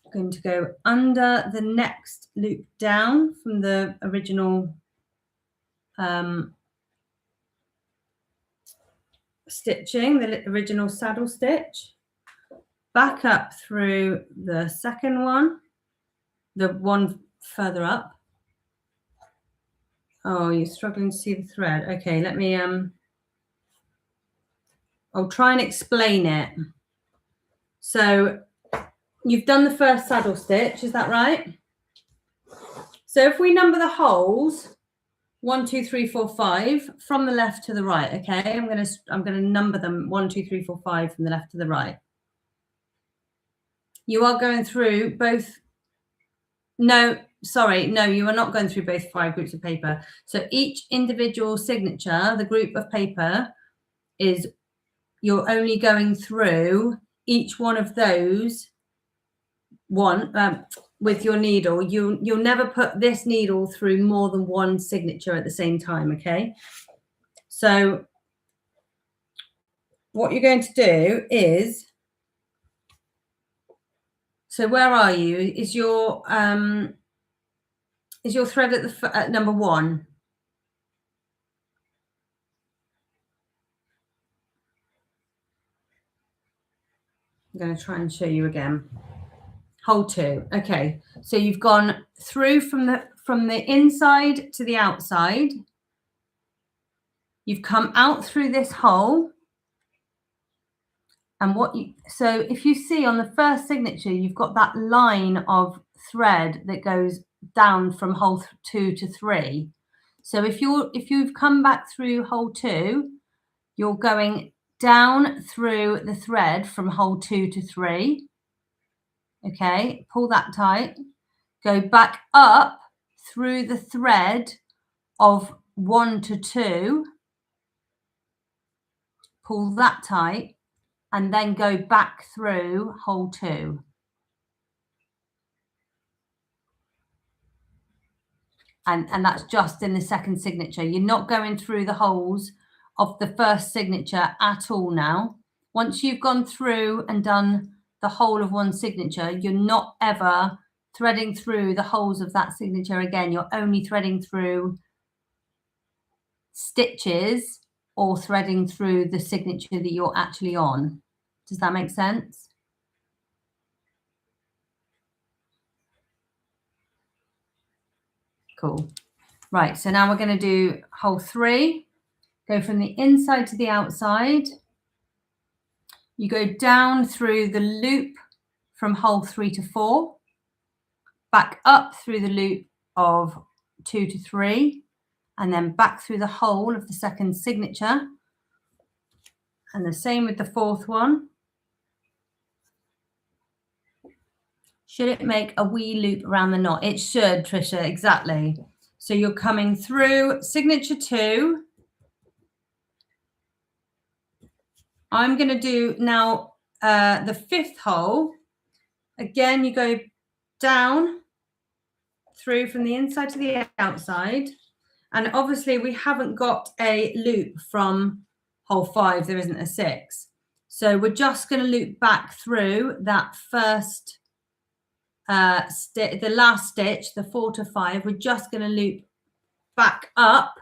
I'm going to go under the next loop down from the original stitching, the original saddle stitch. Back up through the second one, the one further up. Oh, you're struggling to see the thread. Okay, let me I'll try and explain it. So you've done the first saddle stitch, is that right? So if we number the holes, 1, 2, 3, 4, 5 from the left to the right. Okay, I'm gonna number them 1, 2, 3, 4, 5 from the left to the right. You are going through both. No, sorry, no, you are not going through both 5 groups of paper. So each individual signature, the group of paper, is you're only going through each one of those with your needle. You'll never put this needle through more than one signature at the same time. Okay, so what you're going to do is, so where are you? Is your thread at number 1? I'm going to try and show you again. Hole 2. Okay, so you've gone through from the inside to the outside. You've come out through this hole. And so if you see on the first signature, you've got that line of thread that goes down from hole 2 to 3. So if you've come back through hole 2, you're going down through the thread from hole 2 to 3. Okay, pull that tight. Go back up through the thread of 1 to 2. Pull that tight. And then go back through hole 2. And that's just in the second signature. You're not going through the holes of the first signature at all now. Once you've gone through and done the whole of one signature, you're not ever threading through the holes of that signature again. You're only threading through stitches or threading through the signature that you're actually on. Does that make sense? Cool. Right, so now we're going to do hole 3. Go from the inside to the outside. You go down through the loop from hole 3 to 4. Back up through the loop of 2 to 3. And then back through the hole of the second signature. And the same with the fourth one. Should it make a wee loop around the knot? It should, Trisha, exactly. So you're coming through signature 2. I'm going to do now the 5th hole. Again, you go down through from the inside to the outside. And obviously we haven't got a loop from hole 5. There isn't a 6. So we're just going to loop back through that first the last stitch, the 4 to 5. We're just going to loop back up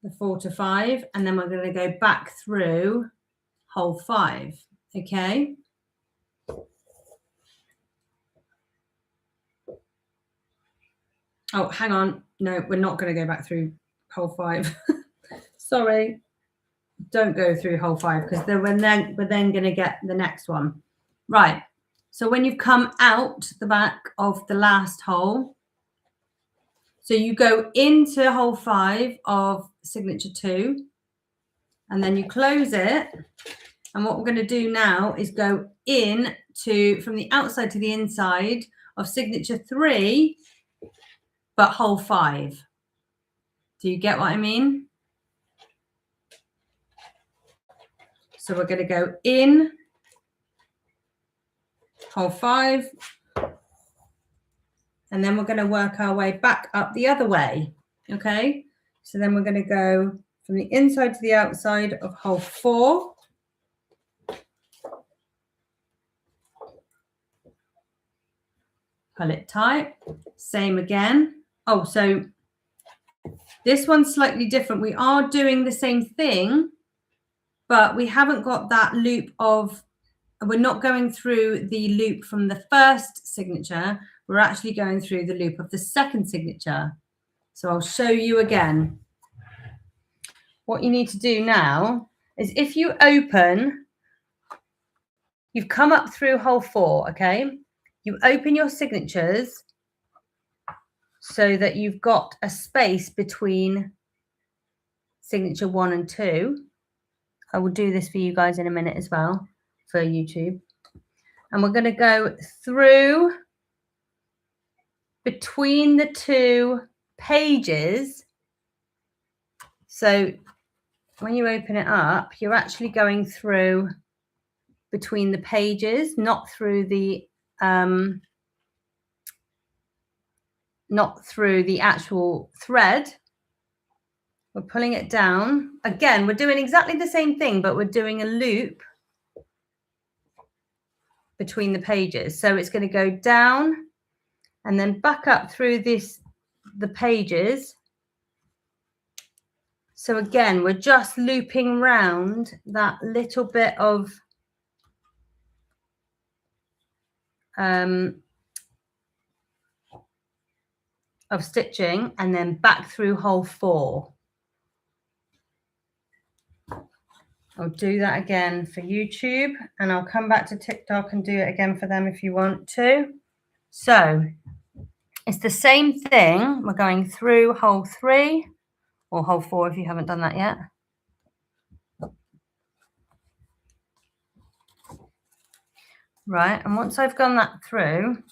the 4 to 5, and then we're going to go back through hole 5. Okay. Oh, hang on. No, we're not going to go back through hole 5. Sorry, don't go through hole 5 because we're then going to get the next one. Right. So when you've come out the back of the last hole, so you go into hole 5 of signature 2, and then you close it. And what we're going to do now is go in to from the outside to the inside of signature 3, but hole 5. Do you get what I mean? So we're going to go in hole 5, and then we're going to work our way back up the other way. Okay, so then we're going to go from the inside to the outside of hole 4. Pull it tight. Same again. Oh, so this one's slightly different. We are doing the same thing, but we haven't got that loop of, we're not going through the loop from the first signature. We're actually going through the loop of the second signature. So I'll show you again. What you need to do now is if you open, you've come up through hole 4, okay? You open your signatures so that you've got a space between signature 1 and 2. I will do this for you guys in a minute as well for YouTube. And we're going to go through between the 2 pages. So when you open it up, you're actually going through between the pages, not through the actual thread. We're pulling it down. Again, we're doing exactly the same thing, but we're doing a loop between the pages. So it's going to go down and then back up through the pages. So again, we're just looping round that little bit of stitching and then back through hole 4. I'll do that again for YouTube, and I'll come back to TikTok and do it again for them if you want to. So it's the same thing. We're going through hole 3 or hole 4 if you haven't done that yet. Right, and once I've gone that through,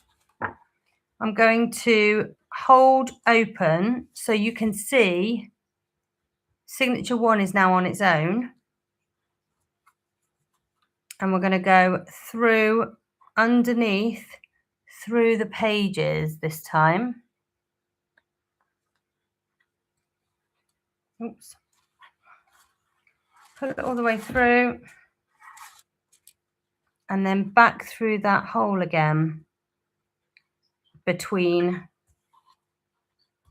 I'm going to hold open so you can see signature 1 is now on its own. And we're going to go through underneath through the pages this time. Oops. Put it all the way through. And then back through that hole again between,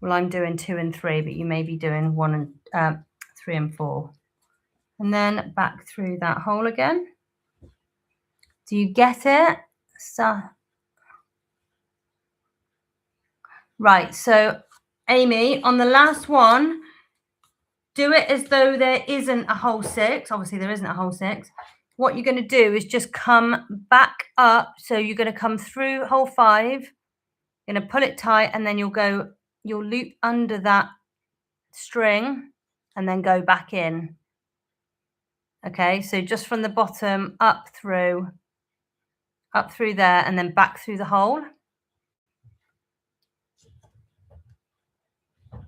well, I'm doing 2 and 3, but you may be doing 1 and 3 and 4. And then back through that hole again. Do you get it? So, right, so Amy, on the last one, do it as though there isn't a hole 6. Obviously, there isn't a hole 6. What you're going to do is just come back up. So you're going to come through hole 5. You're going to pull it tight, and then you'll loop under that string and then go back in. Okay, so just from the bottom up through there and then back through the hole.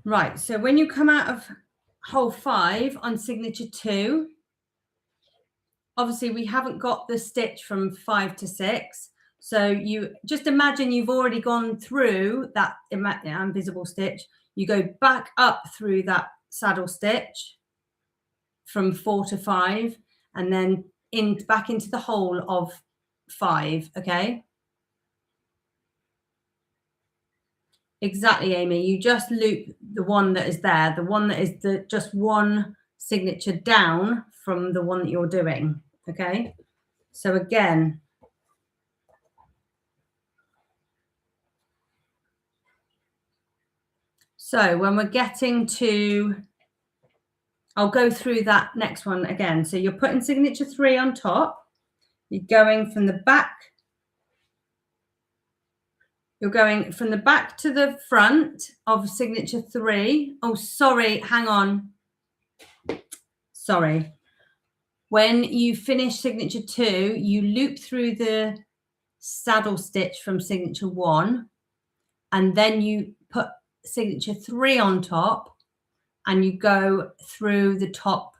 Right, so when you come out of hole 5 on signature 2, obviously we haven't got the stitch from 5 to 6. So you just imagine you've already gone through that invisible stitch. You go back up through that saddle stitch from 4 to 5, and then back into the hole of 5. Okay. Exactly, Amy. You just loop the one that is there, the one that is just one signature down from the one that you're doing. Okay. So again, so when we're getting to I'll go through that next one again. So you're putting signature 3 on top. You're going from the back. You're going from the back to the front of signature 3. Oh, sorry, hang on. Sorry. When you finish signature 2, you loop through the saddle stitch from signature 1, and then you put signature 3 on top, and you go through the top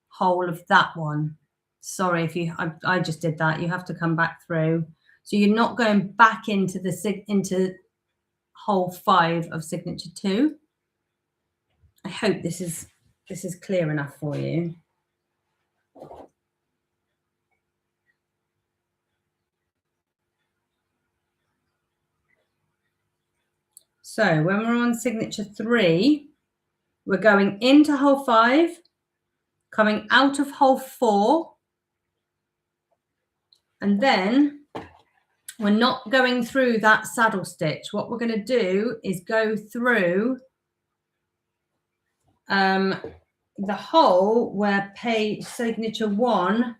hole of that one. Sorry if you, I just did that. You have to come back through. So you're not going back into the into hole 5 of signature 2. I hope this is clear enough for you. So when we're on signature 3, we're going into hole 5, coming out of hole 4, and then we're not going through that saddle stitch. What we're going to do is go through the hole where page signature 1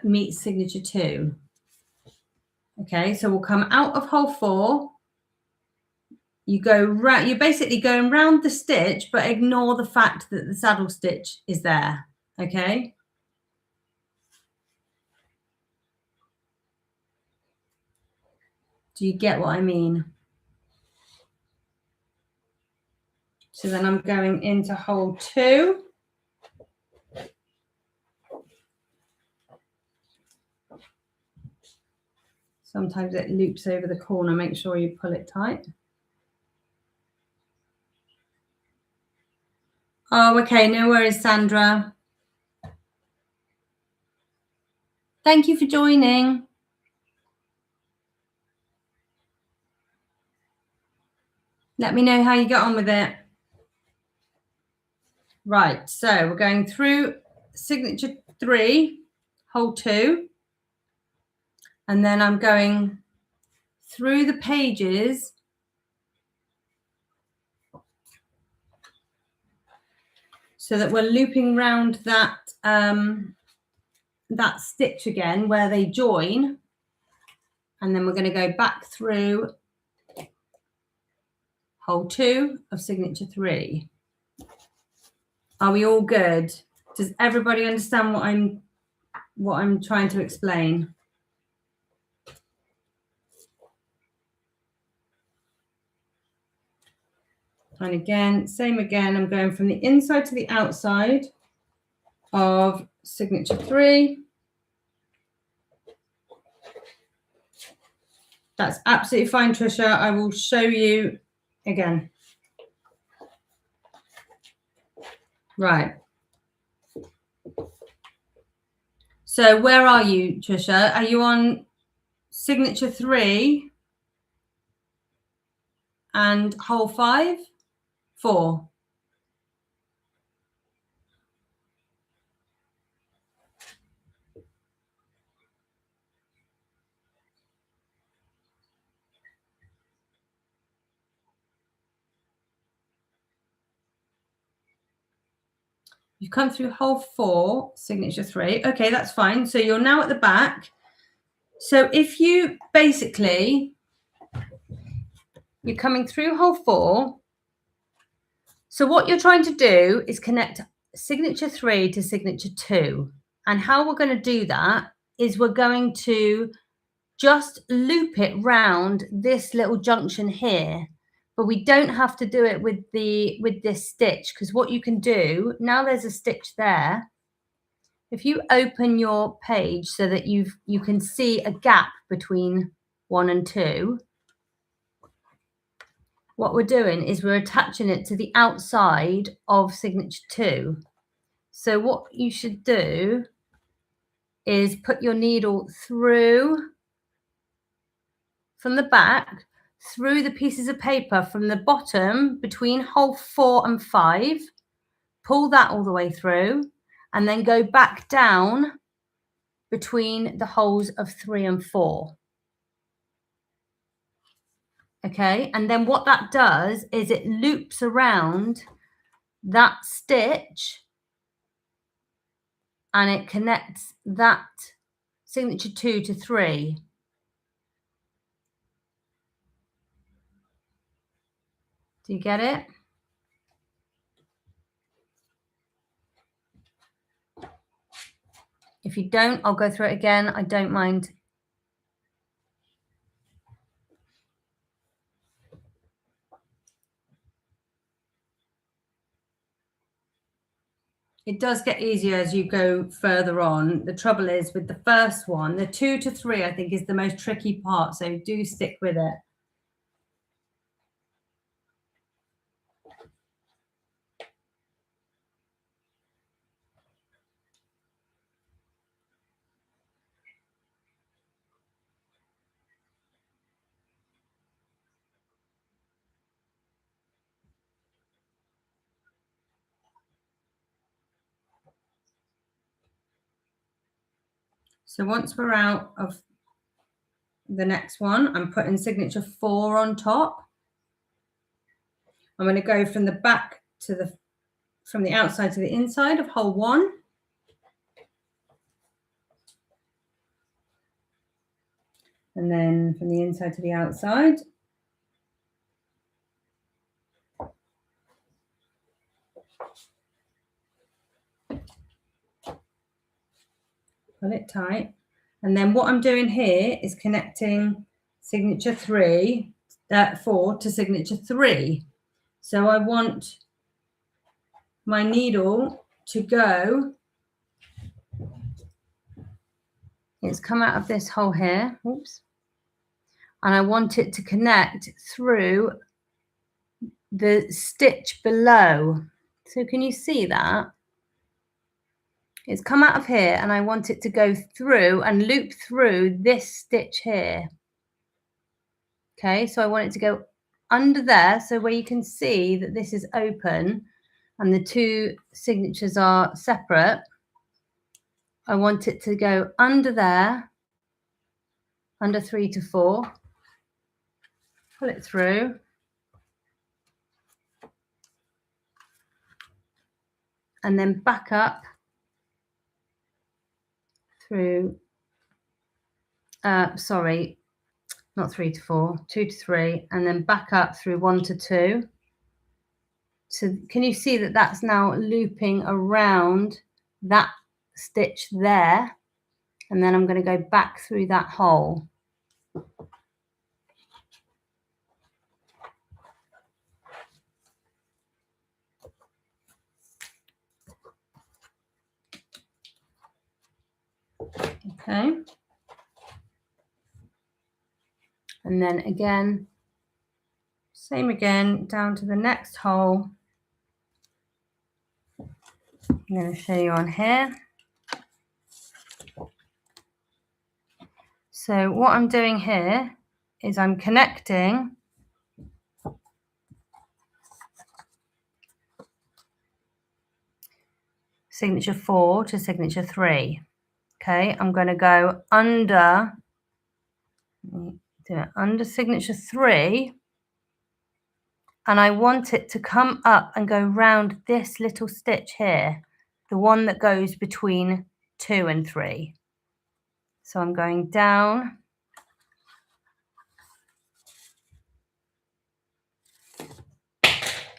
meets signature 2. Okay, so we'll come out of hole 4. You go round, you're basically going round the stitch, but ignore the fact that the saddle stitch is there. Okay. Do you get what I mean? So then I'm going into hole 2. Sometimes it loops over the corner. Make sure you pull it tight. Oh, okay. No worries, Sandra. Thank you for joining. Let me know how you get on with it. Right. So we're going through signature 3, hole 2. And then I'm going through the pages so that we're looping round that that stitch again where they join, and then we're going to go back through hole 2 of signature 3. Are we all good? Does everybody understand what I'm trying to explain? And again, same again, I'm going from the inside to the outside of signature 3. That's absolutely fine, Trisha. I will show you again. Right. So where are you, Trisha? Are you on signature 3 and hole 5? 4. You've come through hole 4, signature 3. Okay, that's fine. So you're now at the back. So if you basically, you're coming through hole 4. So what you're trying to do is connect signature 3 to signature 2. And how we're going to do that is we're going to just loop it round this little junction here. But we don't have to do it with this stitch, because what you can do, now there's a stitch there. If you open your page so that you can see a gap between 1 and 2, what we're doing is we're attaching it to the outside of signature 2. So what you should do is put your needle through from the back, through the pieces of paper from the bottom between hole 4 and 5, pull that all the way through, and then go back down between the holes of 3 and 4. Okay, and then what that does is it loops around that stitch and it connects that signature 2 to 3. Do you get it? If you don't, I'll go through it again. I don't mind. It does get easier as you go further on. The trouble is with the first one, the 2 to 3, I think, is the most tricky part. So do stick with it. So once we're out of the next one, I'm putting signature 4 on top. I'm going to go from the back to from the outside to the inside of hole 1. And then from the inside to the outside. Pull it tight. And then what I'm doing here is connecting signature 4 to signature 3. So I want my needle to go, it's come out of this hole here, oops, and I want it to connect through the stitch below. So can you see that? It's come out of here and I want it to go through and loop through this stitch here. Okay, so I want it to go under there, so where you can see that this is open and the 2 signatures are separate. I want it to go under there, under 3 to 4, pull it through, and then back up through, sorry, not 3 to 4, 2 to 3, and then back up through 1 to 2. So can you see that that's now looping around that stitch there? And then I'm going to go back through that hole. Okay. And then again, same again, down to the next hole. I'm going to show you on here. So what I'm doing here is I'm connecting signature 4 to signature 3. Okay, I'm going to go under, under signature 3, and I want it to come up and go round this little stitch here, the one that goes between 2 and 3. So I'm going down,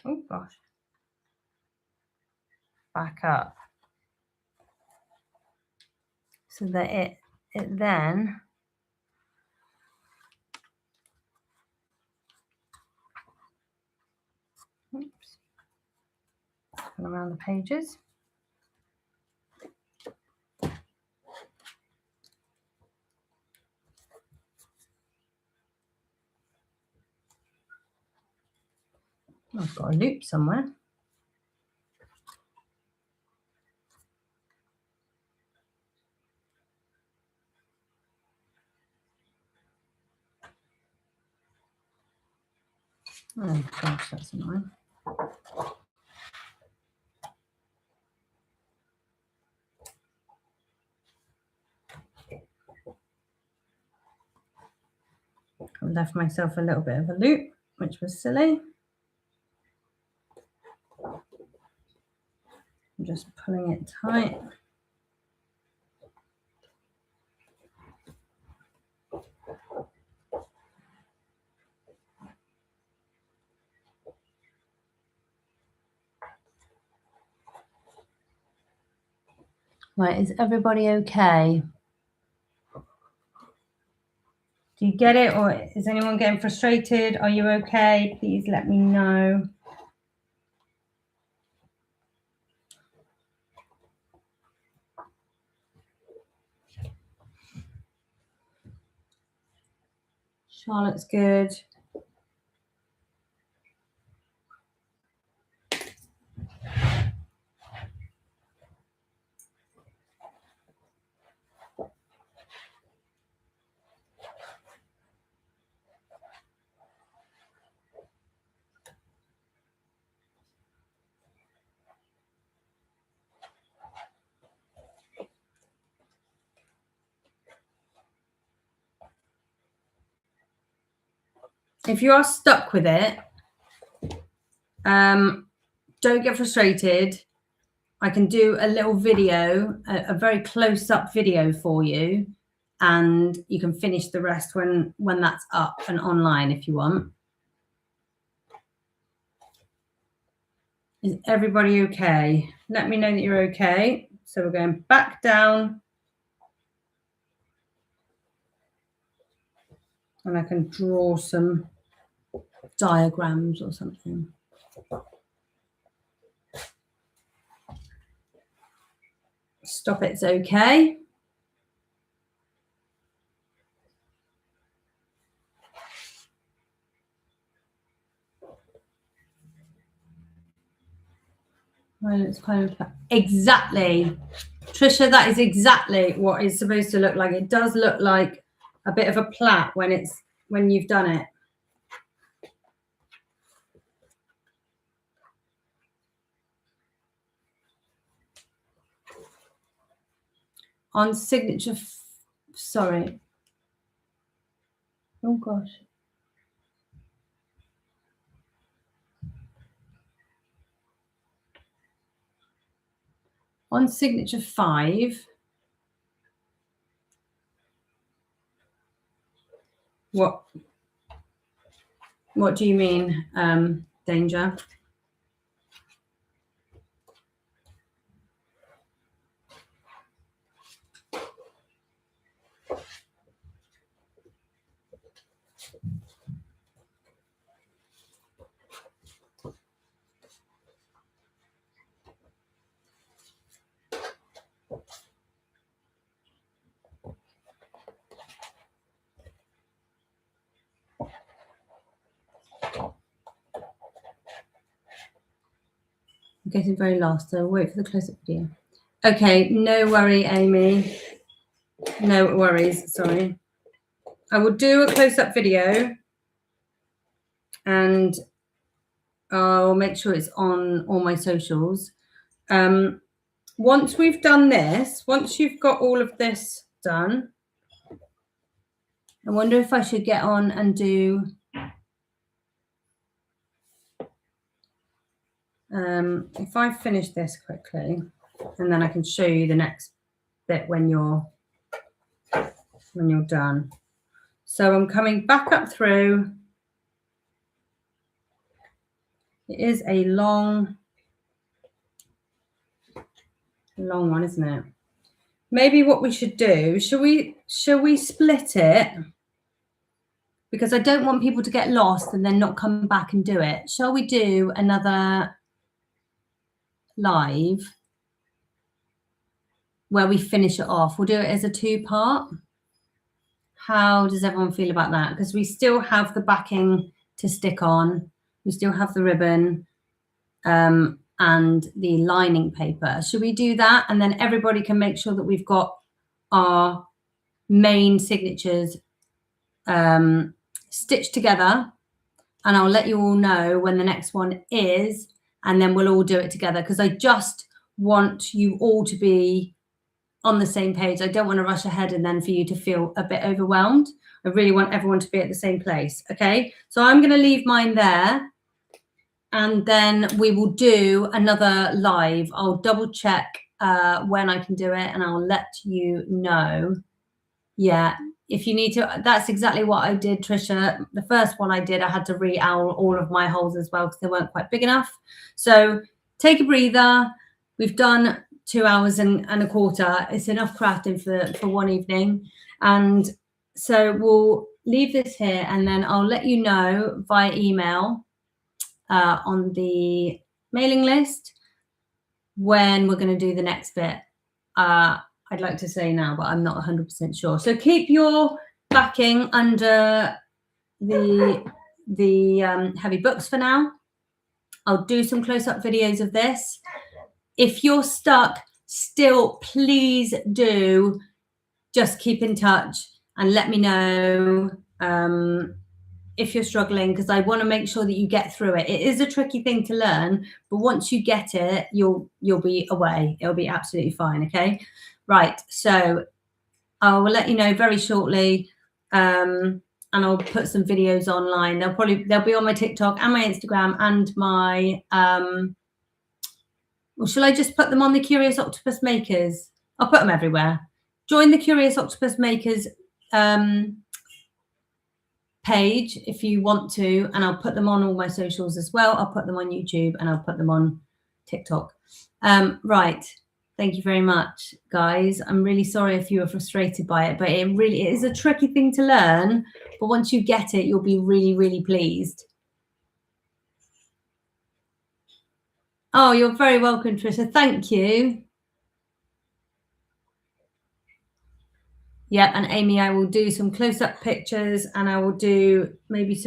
oh gosh, back up, so that it then oops, around the pages. I've got a loop somewhere. Oh gosh, that's annoying. I left myself a little bit of a loop, which was silly. just pulling it tight. Right, is everybody okay? Do you get it, or is anyone getting frustrated? Are you okay? Please let me know. Charlotte's good. If you are stuck with it, don't get frustrated. I can do a little video, a very close-up video for you, and you can finish the rest when that's up and online if you want. Is everybody okay? Let me know that you're okay. So we're going back down. And I can draw some diagrams or something. Stop it's okay. Well, it's kind of exactly, Trisha, that is exactly what it's supposed to look like. It does look like a bit of a plait when you've done it. On signature, sorry. Oh gosh. On signature 5, what do you mean, Danger? I'm getting very lost, so wait for the close-up video. Okay, no worry, Amy. No worries, sorry. I will do a close-up video and I'll make sure it's on all my socials. Once we've done this, once you've got all of this done, I wonder if I should get on and do if I finish this quickly, and then I can show you the next bit when you're done. So I'm coming back up through. It is a long one, isn't it? Maybe what we should do, shall we split it? Because I don't want people to get lost and then not come back and do it. Shall we do another live where we finish it off? We'll do it as a 2-part. How does everyone feel about that? Because we still have the backing to stick on. We still have the ribbon and the lining paper. Should we do that? And then everybody can make sure that we've got our main signatures stitched together. And I'll let you all know when the next one is, and then we'll all do it together, because I just want you all to be on the same page. I don't want to rush ahead and then for you to feel a bit overwhelmed. I really want everyone to be at the same place. Okay, so I'm going to leave mine there, and then we will do another live. I'll double check when I can do it, and I'll let you know. Yeah, if you need to, that's exactly what I did, Trisha. The first one I did, I had to re-owl all of my holes as well because they weren't quite big enough. So take a breather. We've done 2 hours and a quarter. It's enough crafting for one evening. And so we'll leave this here, and then I'll let you know via email on the mailing list when we're going to do the next bit. I'd like to say now, but I'm not 100% sure. So keep your backing under the heavy books for now. I'll do some close-up videos of this. If you're stuck still, please do just keep in touch and let me know if you're struggling, because I want to make sure that you get through it. It is a tricky thing to learn, but once you get it, you'll be away. It'll be absolutely fine. Okay. Right, so I will let you know very shortly, and I'll put some videos online. They'll be on my TikTok and my Instagram and my or shall I just put them on the Curious Octopus Makers? I'll put them everywhere. Join the Curious Octopus Makers page if you want to, and I'll put them on all my socials as well. I'll put them on YouTube and I'll put them on TikTok. Right. Thank you very much, guys. I'm really sorry if you were frustrated by it, but it is a tricky thing to learn. But once you get it, you'll be really, really pleased. Oh, you're very welcome, Trisha. Thank you. Yeah, and Amy, I will do some close-up pictures, and I will do maybe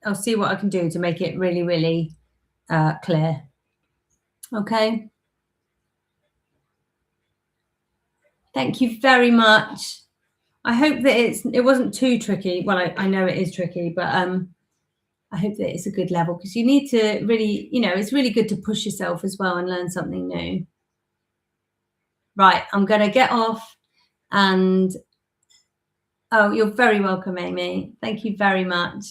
I'll see what I can do to make it really, really clear. Okay. Thank you very much. I hope that it wasn't too tricky. Well, I know it is tricky, but I hope that it's a good level, because you need to really, it's really good to push yourself as well and learn something new. Right, I'm going to get off, and oh, you're very welcome, Amy. Thank you very much.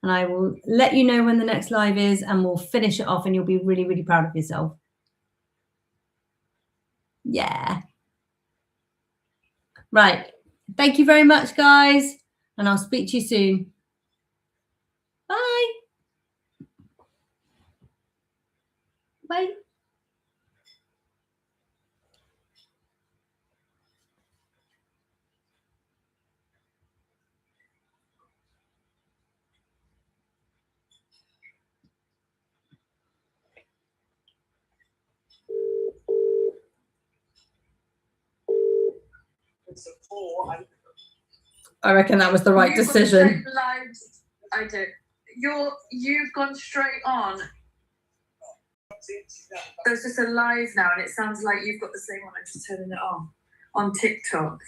And I will let you know when the next live is, and we'll finish it off, and you'll be really, really proud of yourself. Yeah. Right. Thank you very much, guys. And I'll speak to you soon. Bye. Bye. I reckon that was the right decision. I do. You've gone straight on. There's just a live now, and it sounds like you've got the same one. I'm just turning it on TikTok.